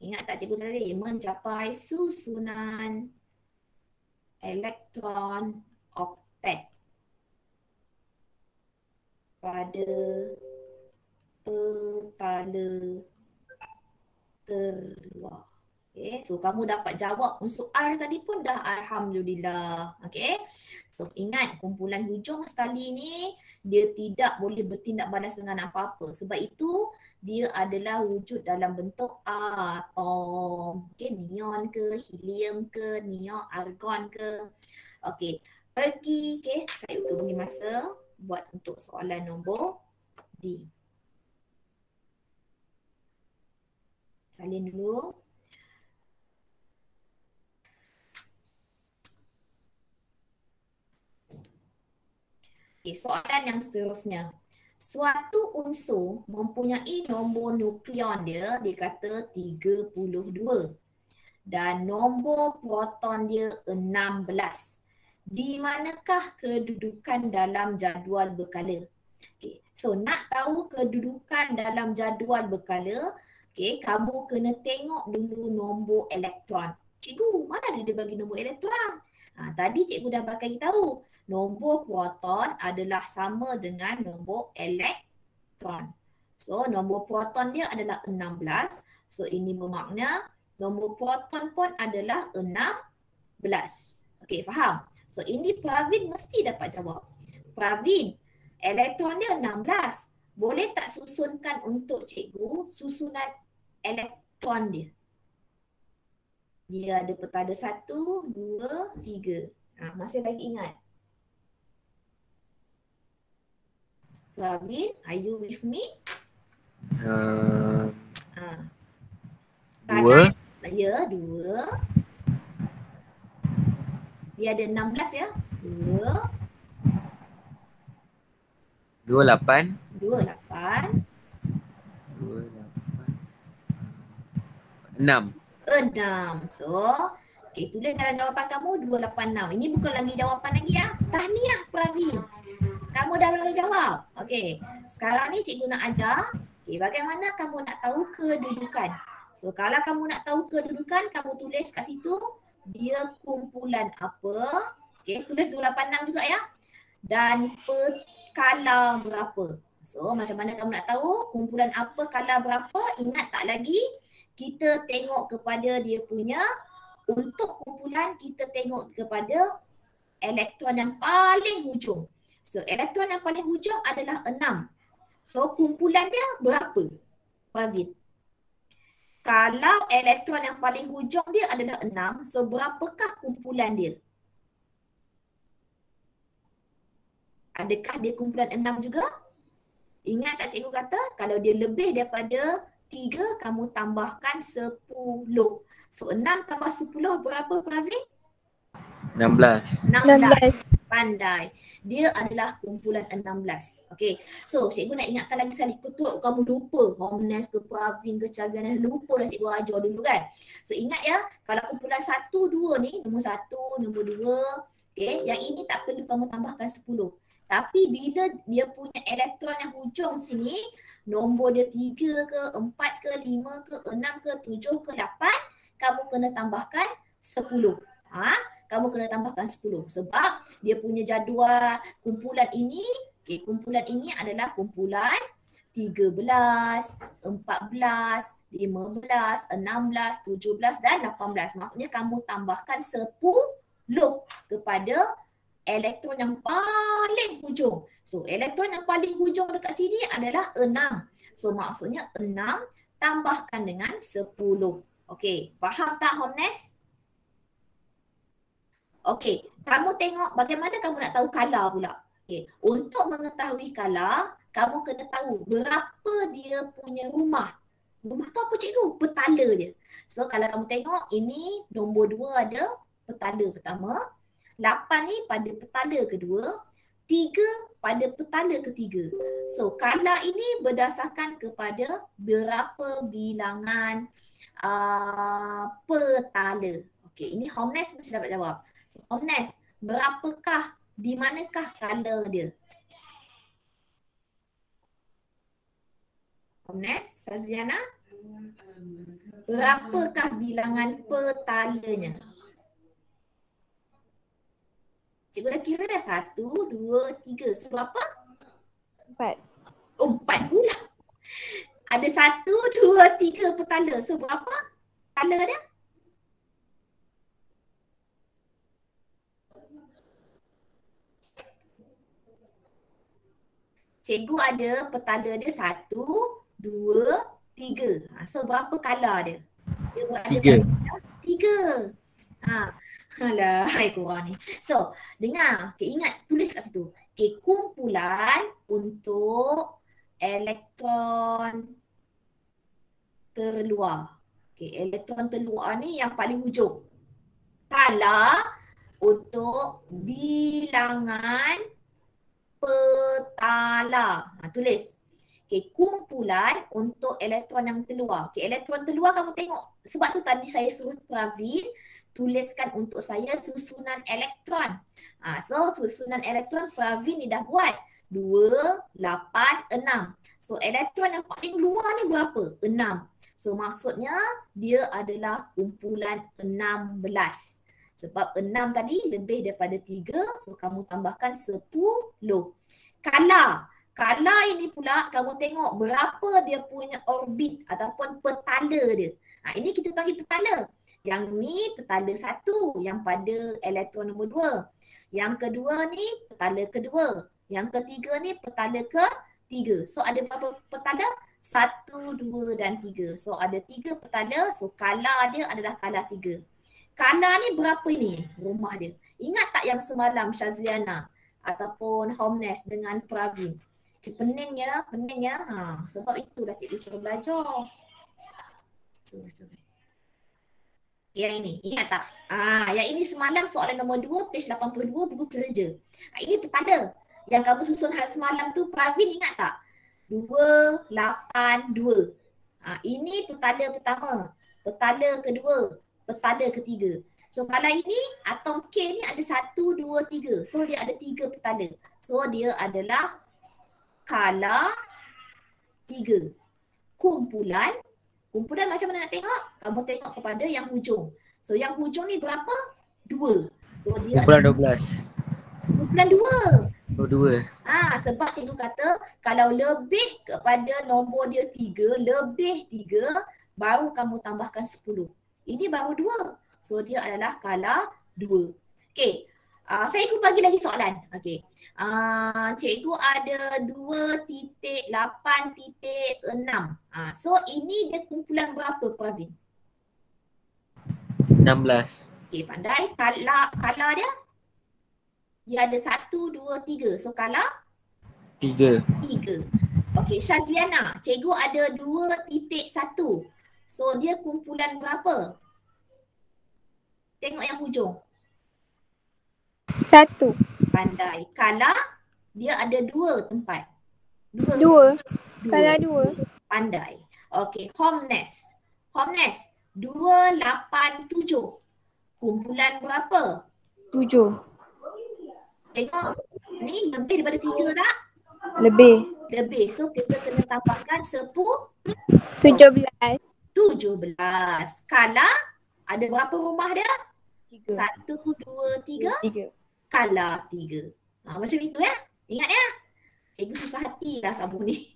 ingat tak cikgu tadi? Mencapai susunan elektron oktet pada petala terluar. Okay, so kamu dapat jawab unsur R tadi pun dah, alhamdulillah. Okay, so ingat kumpulan hujung sekali ni dia tidak boleh bertindak balas dengan apa-apa. Sebab itu dia adalah wujud dalam bentuk atom. Okay, neon ke, helium ke, neon, argon ke. Okay, pergi, okay, saya akan bagi masa buat untuk soalan nombor D. Salin dulu. Okay, soalan yang seterusnya. Suatu unsur mempunyai nombor nukleon dia kata 32 dan nombor proton dia 16. Di manakah kedudukan dalam jadual berkala? Okay. So nak tahu kedudukan dalam jadual berkala, okay, kamu kena tengok dulu nombor elektron. Cikgu, mana dia bagi nombor elektron? Tadi cikgu dah bagi tahu. Nombor proton adalah sama dengan nombor elektron. So nombor proton dia adalah 16. So ini bermakna nombor proton pun adalah 16. Okey, faham? So ini Pravin mesti dapat jawab. Pravin, elektron dia 16. Boleh tak susunkan untuk cikgu susunan elektron dia? Dia ada petala 1, 2, 3. Masih lagi ingat? Pravin, are you with me? Dua. Ya, 2. Dia ada 16 ya. 2. 28. 28. 6. 6. So, okay, tulis dalam jawapan kamu 286. Ini bukan lagi jawapan lagi ya. Tahniah Pravin. Kamu dah boleh jawab. Okey. Sekarang ni cikgu nak ajar, okay, bagaimana kamu nak tahu kedudukan. So, kalau kamu nak tahu kedudukan, kamu tulis kat situ dia kumpulan apa. Okey, tulis 286 juga ya. Dan skala berapa. So, macam mana kamu nak tahu kumpulan apa, skala berapa? Ingat tak lagi? Kita tengok kepada dia punya, untuk kumpulan kita tengok kepada elektron yang paling hujung. So elektron yang paling hujung adalah 6. So kumpulan dia berapa? Pravin. Kalau elektron yang paling hujung dia adalah 6, so berapakah kumpulan dia? Adakah dia kumpulan 6 juga? Ingat tak cikgu kata kalau dia lebih daripada 3, kamu tambahkan 10. So 6 tambah 10 berapa Pravin? 16. 16. Pandai. Dia adalah kumpulan 16. Okey. So cikgu nak ingatkan lagi sekali. Ketuk kamu lupa. Homnes ke Pravin ke Chazana lupa dah cikgu ajar dulu kan. So ingat ya, kalau kumpulan 1, 2 ni, nombor 1, nombor 2. Okey. Yang ini tak perlu kamu tambahkan 10. Tapi bila dia punya elektron yang hujung sini, nombor dia 3 ke, 4 ke, 5 ke, 6 ke, 7 ke, 8, kamu kena tambahkan 10. Kamu kena tambahkan 10 sebab dia punya jadual kumpulan ini, kumpulan ini adalah kumpulan 13, 14, 15, 16, 17 dan 18. Maksudnya kamu tambahkan 10 kepada elektron yang paling hujung. So elektron yang paling hujung dekat sini adalah 6. So maksudnya 6 tambahkan dengan 10. Okey, faham tak Homnes? Okey, kamu tengok bagaimana kamu nak tahu skala pula. Okey, untuk mengetahui skala, kamu kena tahu berapa dia punya rumah. Rumah tu apa cikgu? Petala dia. So kalau kamu tengok ini nombor 2 ada petala pertama, 8 ni pada petala kedua, 3 pada petala ketiga. So skala ini berdasarkan kepada berapa bilangan petala. Okey, ini Homnes mesti dapat jawab. So, Homnes, berapakah, di manakah skala dia? Homnes, Sazliana, berapakah bilangan petalanya? Cikgu dah kira dah 1, 2, 3. So berapa? 4. Oh, 4 pula. Ada 1, 2, 3 petala. So berapa skala dia? Cikgu ada petala dia 1, 2, 3. So berapa skala dia? Dia berada 3. Alah, hai korang ni. So, dengar. Okay, ingat, tulis kat situ. Okay, kumpulan untuk elektron terluar. Okay, elektron terluar ni yang paling hujung. Kala untuk bilangan petala. Tulis. Okay, kumpulan untuk elektron yang terluar. Okay, elektron terluar kamu tengok. Sebab tu tadi saya suruh Pravin tuliskan untuk saya susunan elektron. So susunan elektron Pravin ni dah buat. 2, 8, 6. So elektron yang paling luar ni berapa? 6. So maksudnya dia adalah kumpulan 16. Sebab 6 tadi lebih daripada 3. So kamu tambahkan 10. Kala ini pula kamu tengok berapa dia punya orbit ataupun petala dia. Ini kita panggil petala. Yang ni petala 1 yang pada elektron nombor 2. Yang kedua ni petala kedua. Yang ketiga ni petala ke-3. So ada berapa petala? 1, 2 dan 3. So ada 3 petala. So kala dia adalah kala 3. Kala ni berapa ni rumah dia? Ingat tak yang semalam Syazliana ataupun Homnes dengan Pravin? Okay, pening ya. Sebab itulah cikgu suruh belajar. Sorry. Yang ini, ingat tak? Yang ini semalam soalan nombor 2, page 82 buku kerja. Ini petala. Yang kamu susun hari semalam tu, Pravin ingat tak? 2, 8, 2. Ini petala pertama. Petala kedua. Petala ketiga. So kalau ini, atom K ni ada 1, 2, 3. So dia ada 3 petala. So dia adalah kala 3. Kumpulan macam mana nak tengok? Kamu tengok kepada yang hujung. So yang hujung ni berapa? 2. So dia kumpulan 12. Kumpulan 2. 2. Sebab cikgu kata kalau lebih kepada nombor dia 3, lebih 3, baru kamu tambahkan 10. Ini baru 2. So dia adalah kala 2. Okey. Saya ikut bagi lagi soalan. Okey. Cikgu ada 2.8.6. So ini dia kumpulan berapa Pravin? 16. Okey, pandai. Kala dia? Dia ada 1, 2, 3. So kala? 3. Okey, Syazliana. Cikgu ada 2.1. So dia kumpulan berapa? Tengok yang hujung. 1. Pandai. Kala dia ada 2 tempat. 2. Kala 2. Pandai. Okey, Homnes. 287. Kumpulan berapa? 7. Tengok. Ni lebih daripada 3 tak? Lebih. So kita kena tambahkan 10. 17. 17. Kala ada berapa rumah dia? 3. 1, 2, 3. 3. Kala 3. Macam itu ya. Ingat ya. Cikgu susah hati lah kamu ni.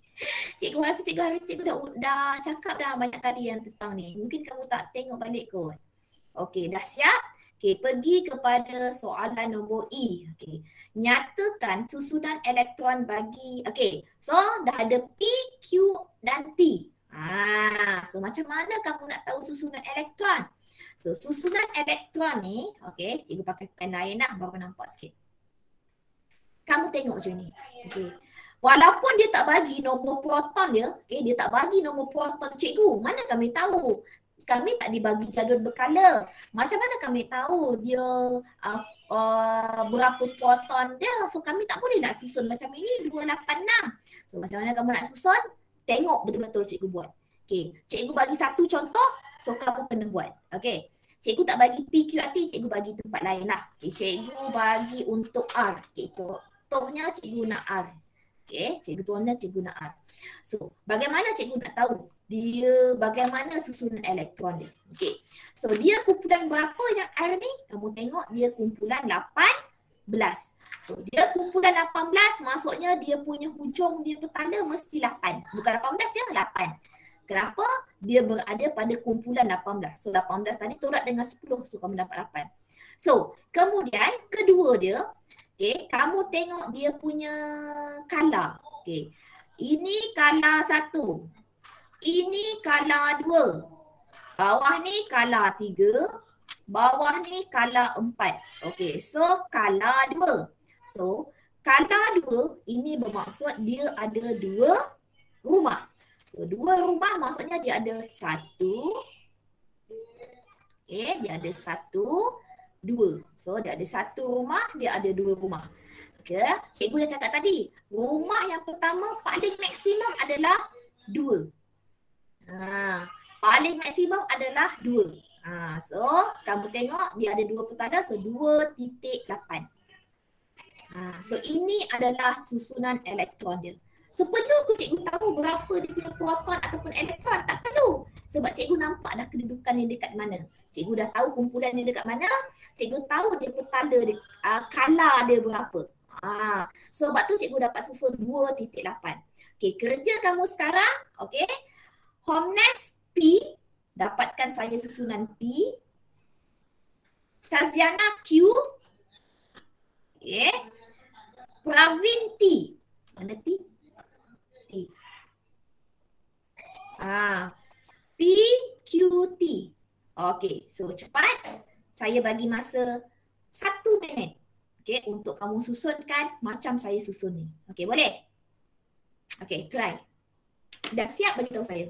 Cikgu rasa cikgu dah cakap dah banyak kali yang tentang ni. Mungkin kamu tak tengok balik kot. Okey, dah siap? Okey, pergi kepada soalan nombor E. Okey. Nyatakan susunan elektron bagi, okey. So dah ada P, Q dan T. So macam mana kamu nak tahu susunan elektron? So susunan elektron ni, okey, cikgu pakai pen lain lah baru nampak sikit. Kamu tengok macam ni. Okey. Walaupun dia tak bagi nombor proton dia, okey, dia tak bagi nombor proton cikgu. Mana kami tahu? Kami tak dibagi jadual berkala. Macam mana kami tahu dia berapa proton dia? So kami tak boleh nak susun macam ini 286. So macam mana kamu nak susun? Tengok betul-betul cikgu buat. Okey, cikgu bagi satu contoh, so kamu kena buat. Okey. Cikgu tak bagi PQRT, cikgu bagi tempat lain lah. Okey, cikgu bagi untuk R. Okey, contohnya cikgu nak R. Okey, cikgu tuannya cikgu nak R. So, bagaimana cikgu nak tahu dia bagaimana susunan elektron dia? Okey. So, dia kumpulan berapa yang R ni? Kamu tengok dia kumpulan 18. So, dia kumpulan 18 maksudnya dia punya hujung dia petala mesti 8. Bukan 18 ya, 8. Kenapa? Dia berada pada kumpulan 18. So 18 tadi tolak dengan 10. So kamu dapat 8. So kemudian kedua dia, okay, kamu tengok dia punya kala. Okay. Ini kala 1. Ini kala 2. Bawah ni kala 3. Bawah ni kala 4. Okay. So kala 2. So kala 2 ini bermaksud dia ada 2 rumah. So, 2 rumah maksudnya dia ada 1, Okay, dia ada 1, 2. So dia ada 1 rumah, dia ada 2 rumah. Okay, cikgu dah cakap tadi, rumah yang pertama paling maksimum adalah 2. Paling maksimum adalah 2. So kamu tengok dia ada 2 petala, so 2.8. So ini adalah susunan elektron dia. So perlu ke cikgu tahu berapa dia punya proton ataupun elektron? Tak perlu. Sebab cikgu nampak dah kedudukan dia dekat mana. Cikgu dah tahu kumpulan dia dekat mana. Cikgu tahu dia petala dia, kala dia berapa. Sebab tu cikgu dapat susun 2.8. Okay, kerja kamu sekarang, okay. Homnex P, dapatkan saya susunan P. Shaziana Q. Okay. Pravin T. Mana T? T. P, Q, T. Okay, so cepat. Saya bagi masa 1 minit. Okay, untuk kamu susunkan macam saya susun ni. Okay, boleh? Okay, try. Dah siap bagi tahu saya?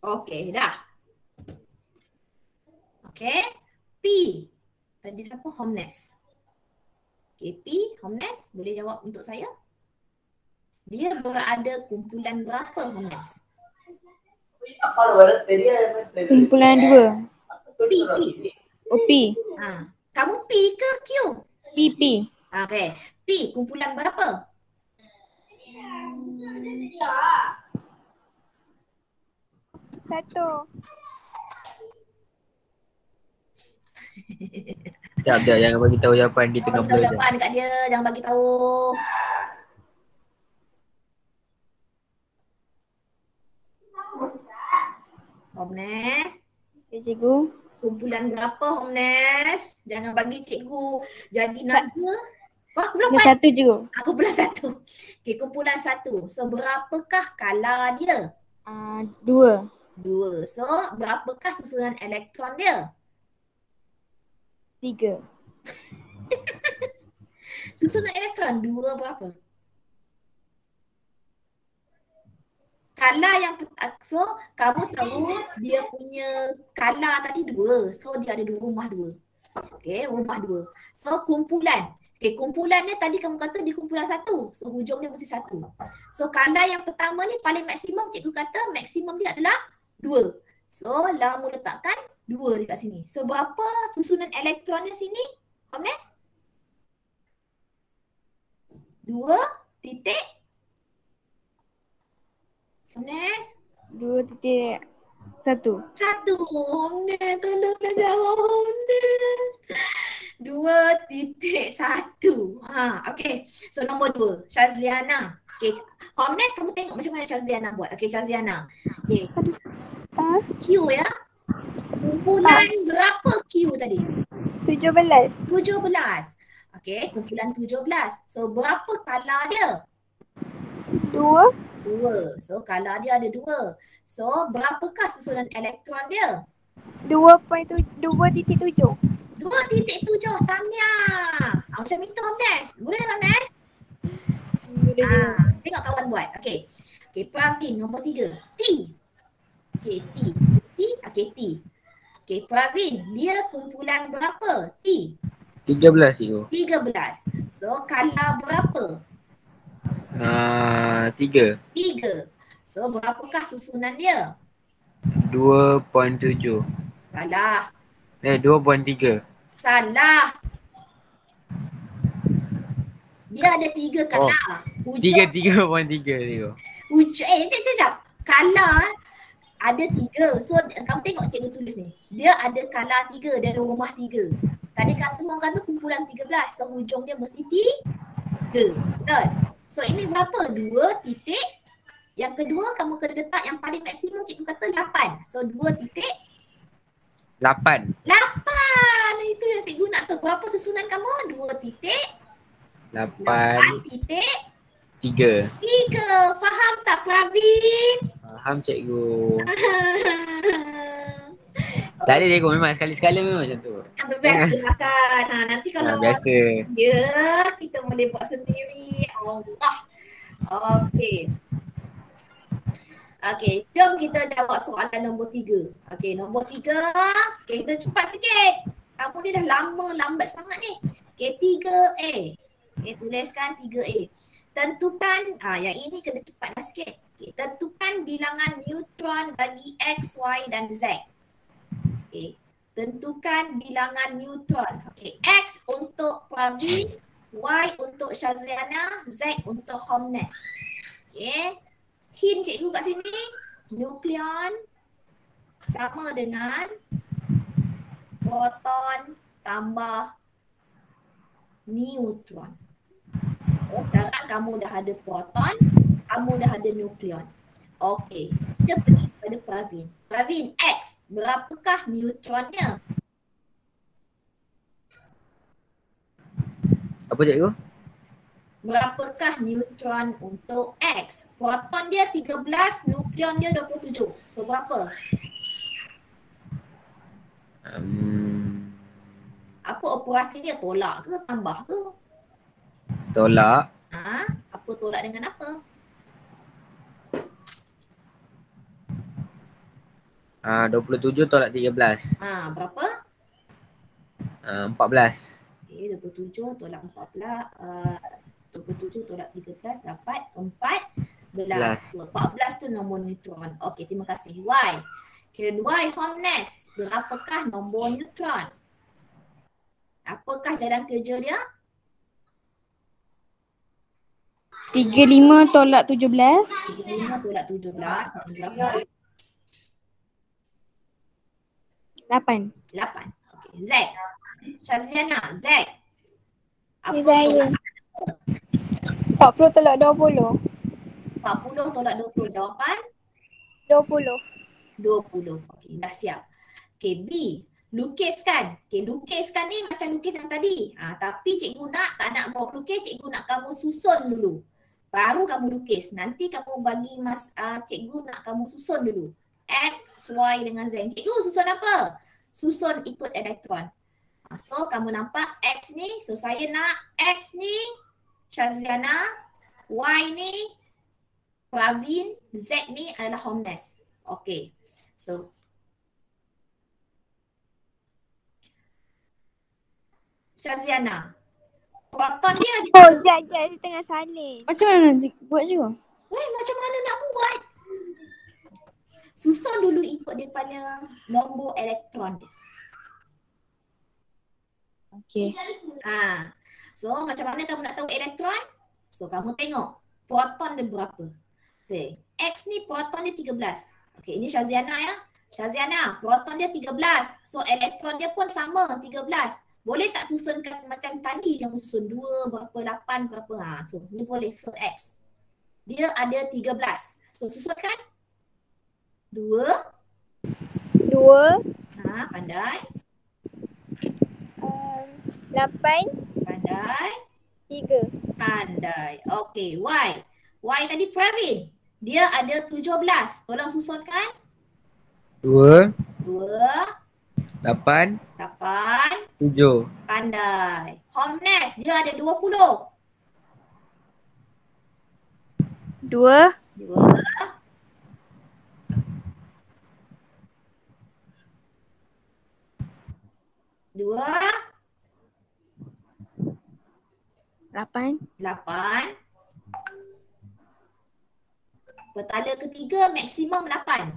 Okay, dah. Okay, P. Tadi siapa? Homnex. Okay, P, Homnex. Boleh jawab untuk saya? Dia berada kumpulan berapa, Homnex? Kumpulan 2. P, P. Oh, P. Kamu P ke Q? P. Okay, P, kumpulan berapa? Satu. Sekejap, jangan bagi tahu jawapan di tengah Bagi tahu blur je. jawapan dekat dia, jangan bagi tahu. Homnex. Okay, cikgu. Kumpulan berapa, Homnex? Jangan bagi cikgu jadi naga. Aku belum Kumpulan 1 cikgu. Kumpulan 1. Okay, kumpulan 1. So berapakah kala dia? 2. 2. So berapakah susunan elektron dia? 3. Susunan elektron 2 berapa? Kala yang so kamu tahu dia punya kala tadi 2. So dia ada 2 rumah 2. Okay, rumah 2. So kumpulan. Okay, kumpulan ni tadi kamu kata dia kumpulan 1. So hujung dia mesti 1. So kala yang pertama ni paling maksimum, cikgu kata maksimum dia adalah 2. So Lamu letakkan 2 dekat sini. So berapa susunan elektron di sini? Homnex? 2 titik. Homnex? 2.1. 1. Homnex, tolonglah jawab Homnex. 2.1. Okay. So nombor 2, Shazliana. Okay. Homnex, kamu tengok macam mana Shazliana buat. Okay, Shazliana. Okay. Q ya. Kumpulan berapa Q tadi? 17. 17. Okay, kumpulan 17. So berapa kala dia? 2. 2. So kala dia ada 2. So berapakah susunan elektron dia? 2.7. 2.7. Tahniah. Macam itu Homnex. Boleh Homnex? Boleh. Tengok kawan buat. Okay. Okay, Pravin nombor 3. T. Okay, T. Okay, T. Okay, Pravin, dia kumpulan berapa? T. 13 cikgu. 13. So kala berapa? 3. 3. So berapakah susunan dia? 2.7. Salah. 2.3. Salah. Dia ada 3 kala. Hujung 3.3 tu. sekejap. Kala ada 3. So kamu tengok cikgu tulis ni. Dia ada kala 3, dia ada rumah 3. Tadi kata orang kata kumpulan 13. So hujung dia mesti 3. Betul? So ini berapa? 2 titik. Yang kedua kamu kena letak yang paling maksimum cikgu kata 8. So 2 titik 8. 8. Itu yang cikgu nak tahu. Berapa susunan kamu? 2 titik 8. 8 titik 3. 3. Faham tak Pravin? Faham cikgu. Tak ada cikgu, memang sekali-sekala memang macam tu. Biasa kan. Nanti kalau Biasa. ya kita boleh buat sendiri. Allah. Okey. Okey, jom kita jawab soalan nombor 3. Okey, nombor 3. Okey, kita cepat sikit. Kamu ni dah lambat sangat ni. Okey, 3A. Okey, tuliskan 3A. Tentukan, yang ini kena cepatlah sikit. Okey, tentukan bilangan neutron bagi X, Y dan Z. Okey, tentukan bilangan neutron. Okey, X untuk Pravin, Y untuk Shazliana, Z untuk Homnes. Okey. Hint cikgu kat sini, nukleon sama dengan proton tambah neutron. So, sekarang kamu dah ada proton, kamu dah ada nukleon. Okey, kita pergi kepada Pravin. Pravin, X, berapakah neutronnya? Apa cikgu? Berapakah neutron untuk X? Proton dia 13, nukleon dia 27. So berapa? Apa operasi dia? Tolak ke tambah ke? Tolak. Apa tolak dengan apa? 27 tolak 13. Berapa? 14. Okay, 27 tolak 14. 27 tolak 13 dapat 14. 14 tu nombor neutron. Okey, terima kasih. Y. Okay, Y Homnes. Berapakah nombor neutron? Apakah jalan kerja dia? 35 tolak 17. 35 tolak 17. Berapa? 8. 8. Okey, Z. Shazliana, Z. Apa Saya 40 tolak 20. 40 tolak 20. Jawapan? 20. 20. Okey, dah siap. Okey, B. Lukiskan. Okey, lukiskan ni macam lukis yang tadi. Tapi cikgu tak nak bawa lukis, cikgu nak kamu susun dulu. Baru kamu lukis. Nanti kamu bagi cikgu nak kamu susun dulu. X, Y dengan Z. Cikgu susun apa? Susun ikut elektron. So kamu nampak X ni. So saya nak X ni Shazliana, Y ni Pravin, Z ni adalah Homnes. Okay. So Shazliana, proton dia ada Jap, dia tengah salin. Macam mana buat cikgu? macam mana nak buat? Susun dulu ikut daripada nombor elektron dia. Okey. So macam mana kamu nak tahu elektron? So kamu tengok proton dia berapa. Okay. X ni proton dia 13. Okay, ini Shaziana ya. Shaziana, proton dia 13. So elektron dia pun sama 13. Boleh tak susunkan macam tadi kamu susun 2, berapa 8, berapa. So ni boleh. So X. Dia ada 13. So susunkan. 2. Pandai. 8. Pandai. 3. Pandai. Okey, Y. Y tadi Pravin. Dia ada 17. Tolong susunkan. 2. 8. 7. Pandai. Homnes, dia ada 20. 2. 2. 8. 8. Petala ketiga maksimum 8.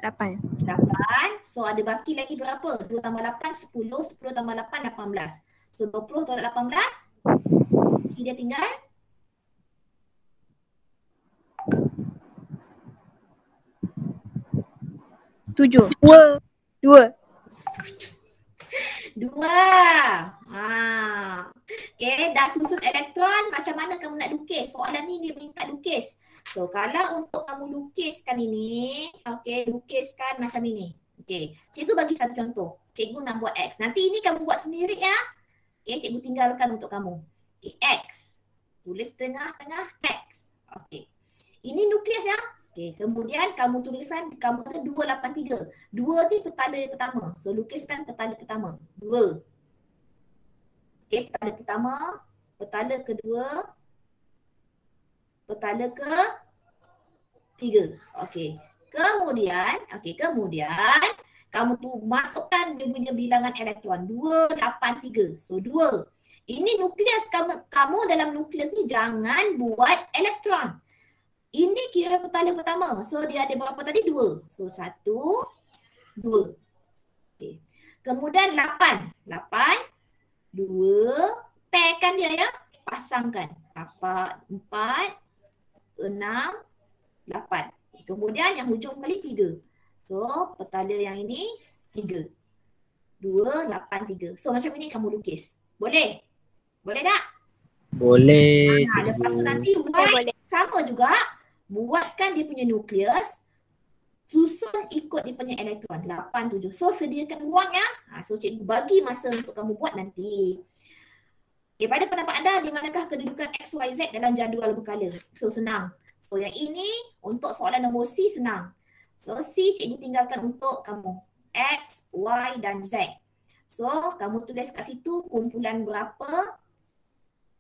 8. 8. So ada baki lagi berapa? 2 tambah 8, 10. 10 tambah 8, 18. So 20 tolak 18. Okay, dia tinggal 7. 2. 2. 2. Okay, dah susun elektron, macam mana kamu nak lukis? Soalan ni dia minta lukis. So kalau untuk kamu lukiskan ini, okay, lukiskan macam ini. Okay, cikgu bagi satu contoh. Cikgu nak buat X. Nanti ini kamu buat sendiri ya. Okay, cikgu tinggalkan untuk kamu. Okay, X. Tulis tengah-tengah X. Okay. Ini nukleus ya. Okay, kemudian kamu tulisan, kamu kata 283. 2 ni petala pertama. So lukiskan petala pertama. 2. Okay, petala pertama, petala kedua, petala ketiga. Okay. Kemudian kamu tu masukkan dia punya bilangan elektron 283. So 2. Ini nukleus kamu dalam nukleus ni jangan buat elektron. Ini kira petala pertama. So dia ada berapa tadi? 2. So 1, 2. Okay. Kemudian 8. 8, 2. Pairkan dia ya. Pasangkan. 4, 6, 8. Kemudian yang hujung kali 3. So petala yang ini 3. 2, 8, 3. So macam ini kamu lukis. Boleh? Boleh tak? Boleh. Lepas tu nanti buat Boleh. sama juga. Buatkan dia punya nukleus. Susun ikut dia punya elektron. 8, 7. So sediakan wang ya. So cikgu bagi masa untuk kamu buat nanti. Okay, pada pendapat anda, di manakah kedudukan X, Y, Z dalam jadual berkala? So senang. So yang ini untuk soalan nombor C senang. So C cikgu tinggalkan untuk kamu. X, Y dan Z. So kamu tulis kat situ kumpulan berapa,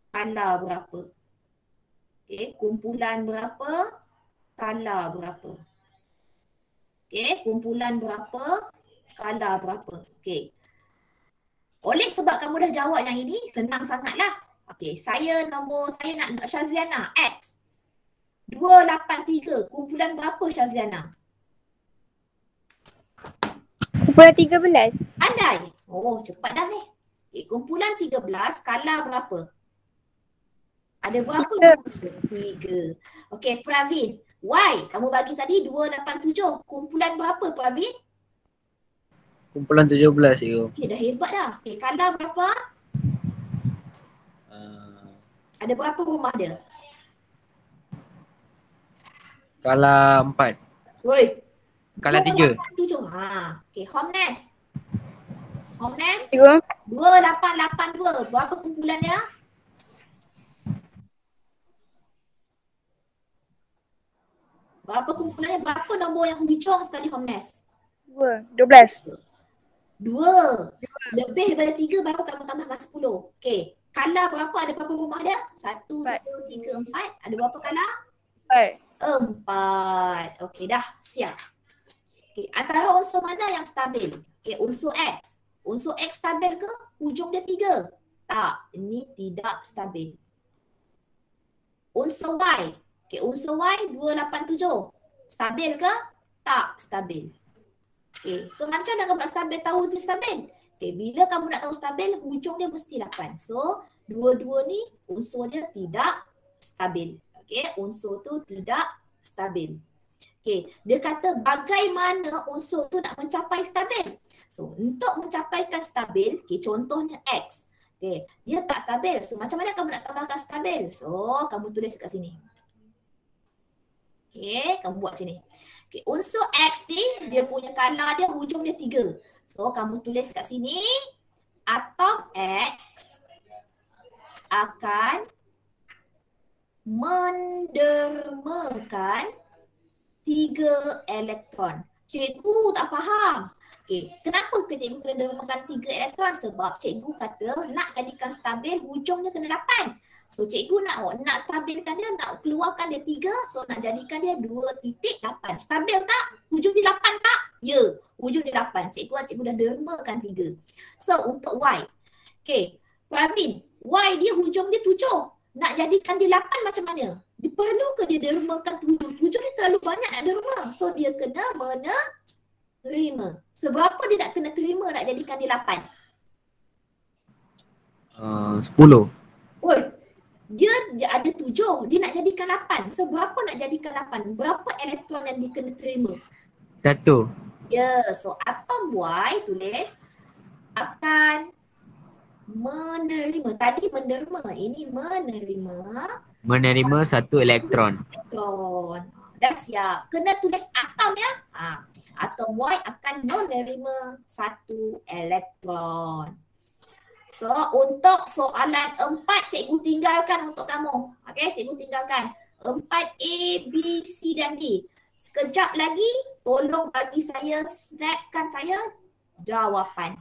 skala berapa. Okay, kumpulan berapa, skala berapa. Okay, kumpulan berapa, skala berapa. Okay. Oleh sebab kamu dah jawab yang ini, senang sangatlah. Okay, saya nak Syazliana, X. 283, kumpulan berapa Syazliana? Kumpulan 13. Pandai. Oh, cepat dah ni. Okay, kumpulan 13, skala berapa? Ada berapa? 3. Okey, Pravin. Y, kamu bagi tadi 287. Kumpulan berapa Pravin? Kumpulan 17 cikgu. Okey, dah hebat dah. Okey, skala berapa? Ada berapa rumah dia? Skala 4. Woi. Skala 3. 287. Okey, Homnes. Homnes Cikgu. 2882. Berapa kumpulan dia? Berapa kumpulannya? Berapa nombor yang hujung sekali Homnes? 2. 12. 2. Lebih daripada 3 baru kamu tambahkan 10. Okey. Kala berapa? Ada berapa rumah dia? 1, 2, 3, 4. Ada berapa kala? 4. Okey, dah siap. Okey, antara unsur mana yang stabil? Okey, unsur X. Unsur X stabil ke? Hujung dia 3. Tak, ini tidak stabil. Unsur Y. Okey, unsur Y 287. Stabil ke? Tak stabil. Okey, so macam mana kamu nak stabil, tahu dia stabil? Okey, bila kamu nak tahu stabil, hujung dia mesti 8. So, dua-dua ni unsur dia tidak stabil. Okey, unsur tu tidak stabil. Okey, dia kata bagaimana unsur tu nak mencapai stabil. So, untuk mencapaikan stabil, okey, contohnya X. Okey, dia tak stabil. So, macam mana kamu nak tambahkan stabil? So, kamu tulis kat sini. Okey, kamu buat macam ni. Okey, unsur X ni, dia punya skala dia hujung dia 3. So, kamu tulis kat sini, atom X akan mendermakan 3 elektron. Cikgu tak faham. Okey, kenapa ke cikgu kena dermakan 3 elektron? Sebab cikgu kata nak jadikan stabil hujungnya kena 8. So cikgu nak stabilkan dia, nak keluarkan dia 3, so nak jadikan dia 2.8. Stabil tak? Hujung dia 8 tak? Ya, hujung dia 8. Cikgu dah dermakan 3. So untuk Y. Okay, Pravin, Y dia hujung dia 7. Nak jadikan dia 8 macam mana? Dia perlu ke dia dermakan 7? 7 ni terlalu banyak nak derma. So dia kena menerima. Seberapa dia nak kena terima nak jadikan dia 8? 10. Oi, dia ada 7, dia nak jadikan 8. So berapa nak jadikan 8? Berapa elektron yang dia kena terima? 1. Ya, so atom Y tulis akan menerima. Tadi menderma, ini menerima Menerima 1 elektron. elektron. Dah siap. Kena tulis atom ya. Atom Y akan menerima 1 elektron. So untuk soalan 4 cikgu tinggalkan untuk kamu. Okey, cikgu tinggalkan. 4A, B, C dan D. Sekejap lagi tolong bagi saya, snapkan saya jawapan.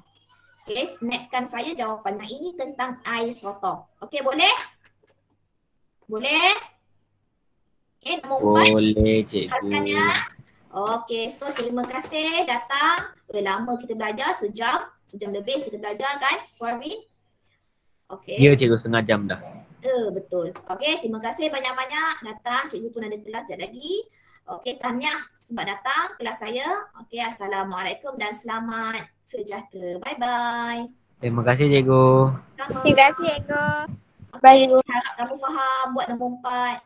Okey, snapkan saya jawapan. Yang ini tentang isotop. Okey, boleh? Boleh? Okey, nombor 4. Boleh cikgu. Tinggalkan ya. Okey, so terima kasih datang. Lama kita belajar, sejam lebih kita belajar kan, Pravin? Okey. Ya cikgu, setengah jam dah. Betul. Okey, terima kasih banyak-banyak datang. Cikgu pun ada kelas sekejap lagi. Okey, tahniah sebab datang kelas saya. Okey, Assalamualaikum dan selamat sejahtera. Bye-bye. Terima kasih cikgu. Sama. Terima kasih, Ego. Okey, harap kamu faham buat nombor 4.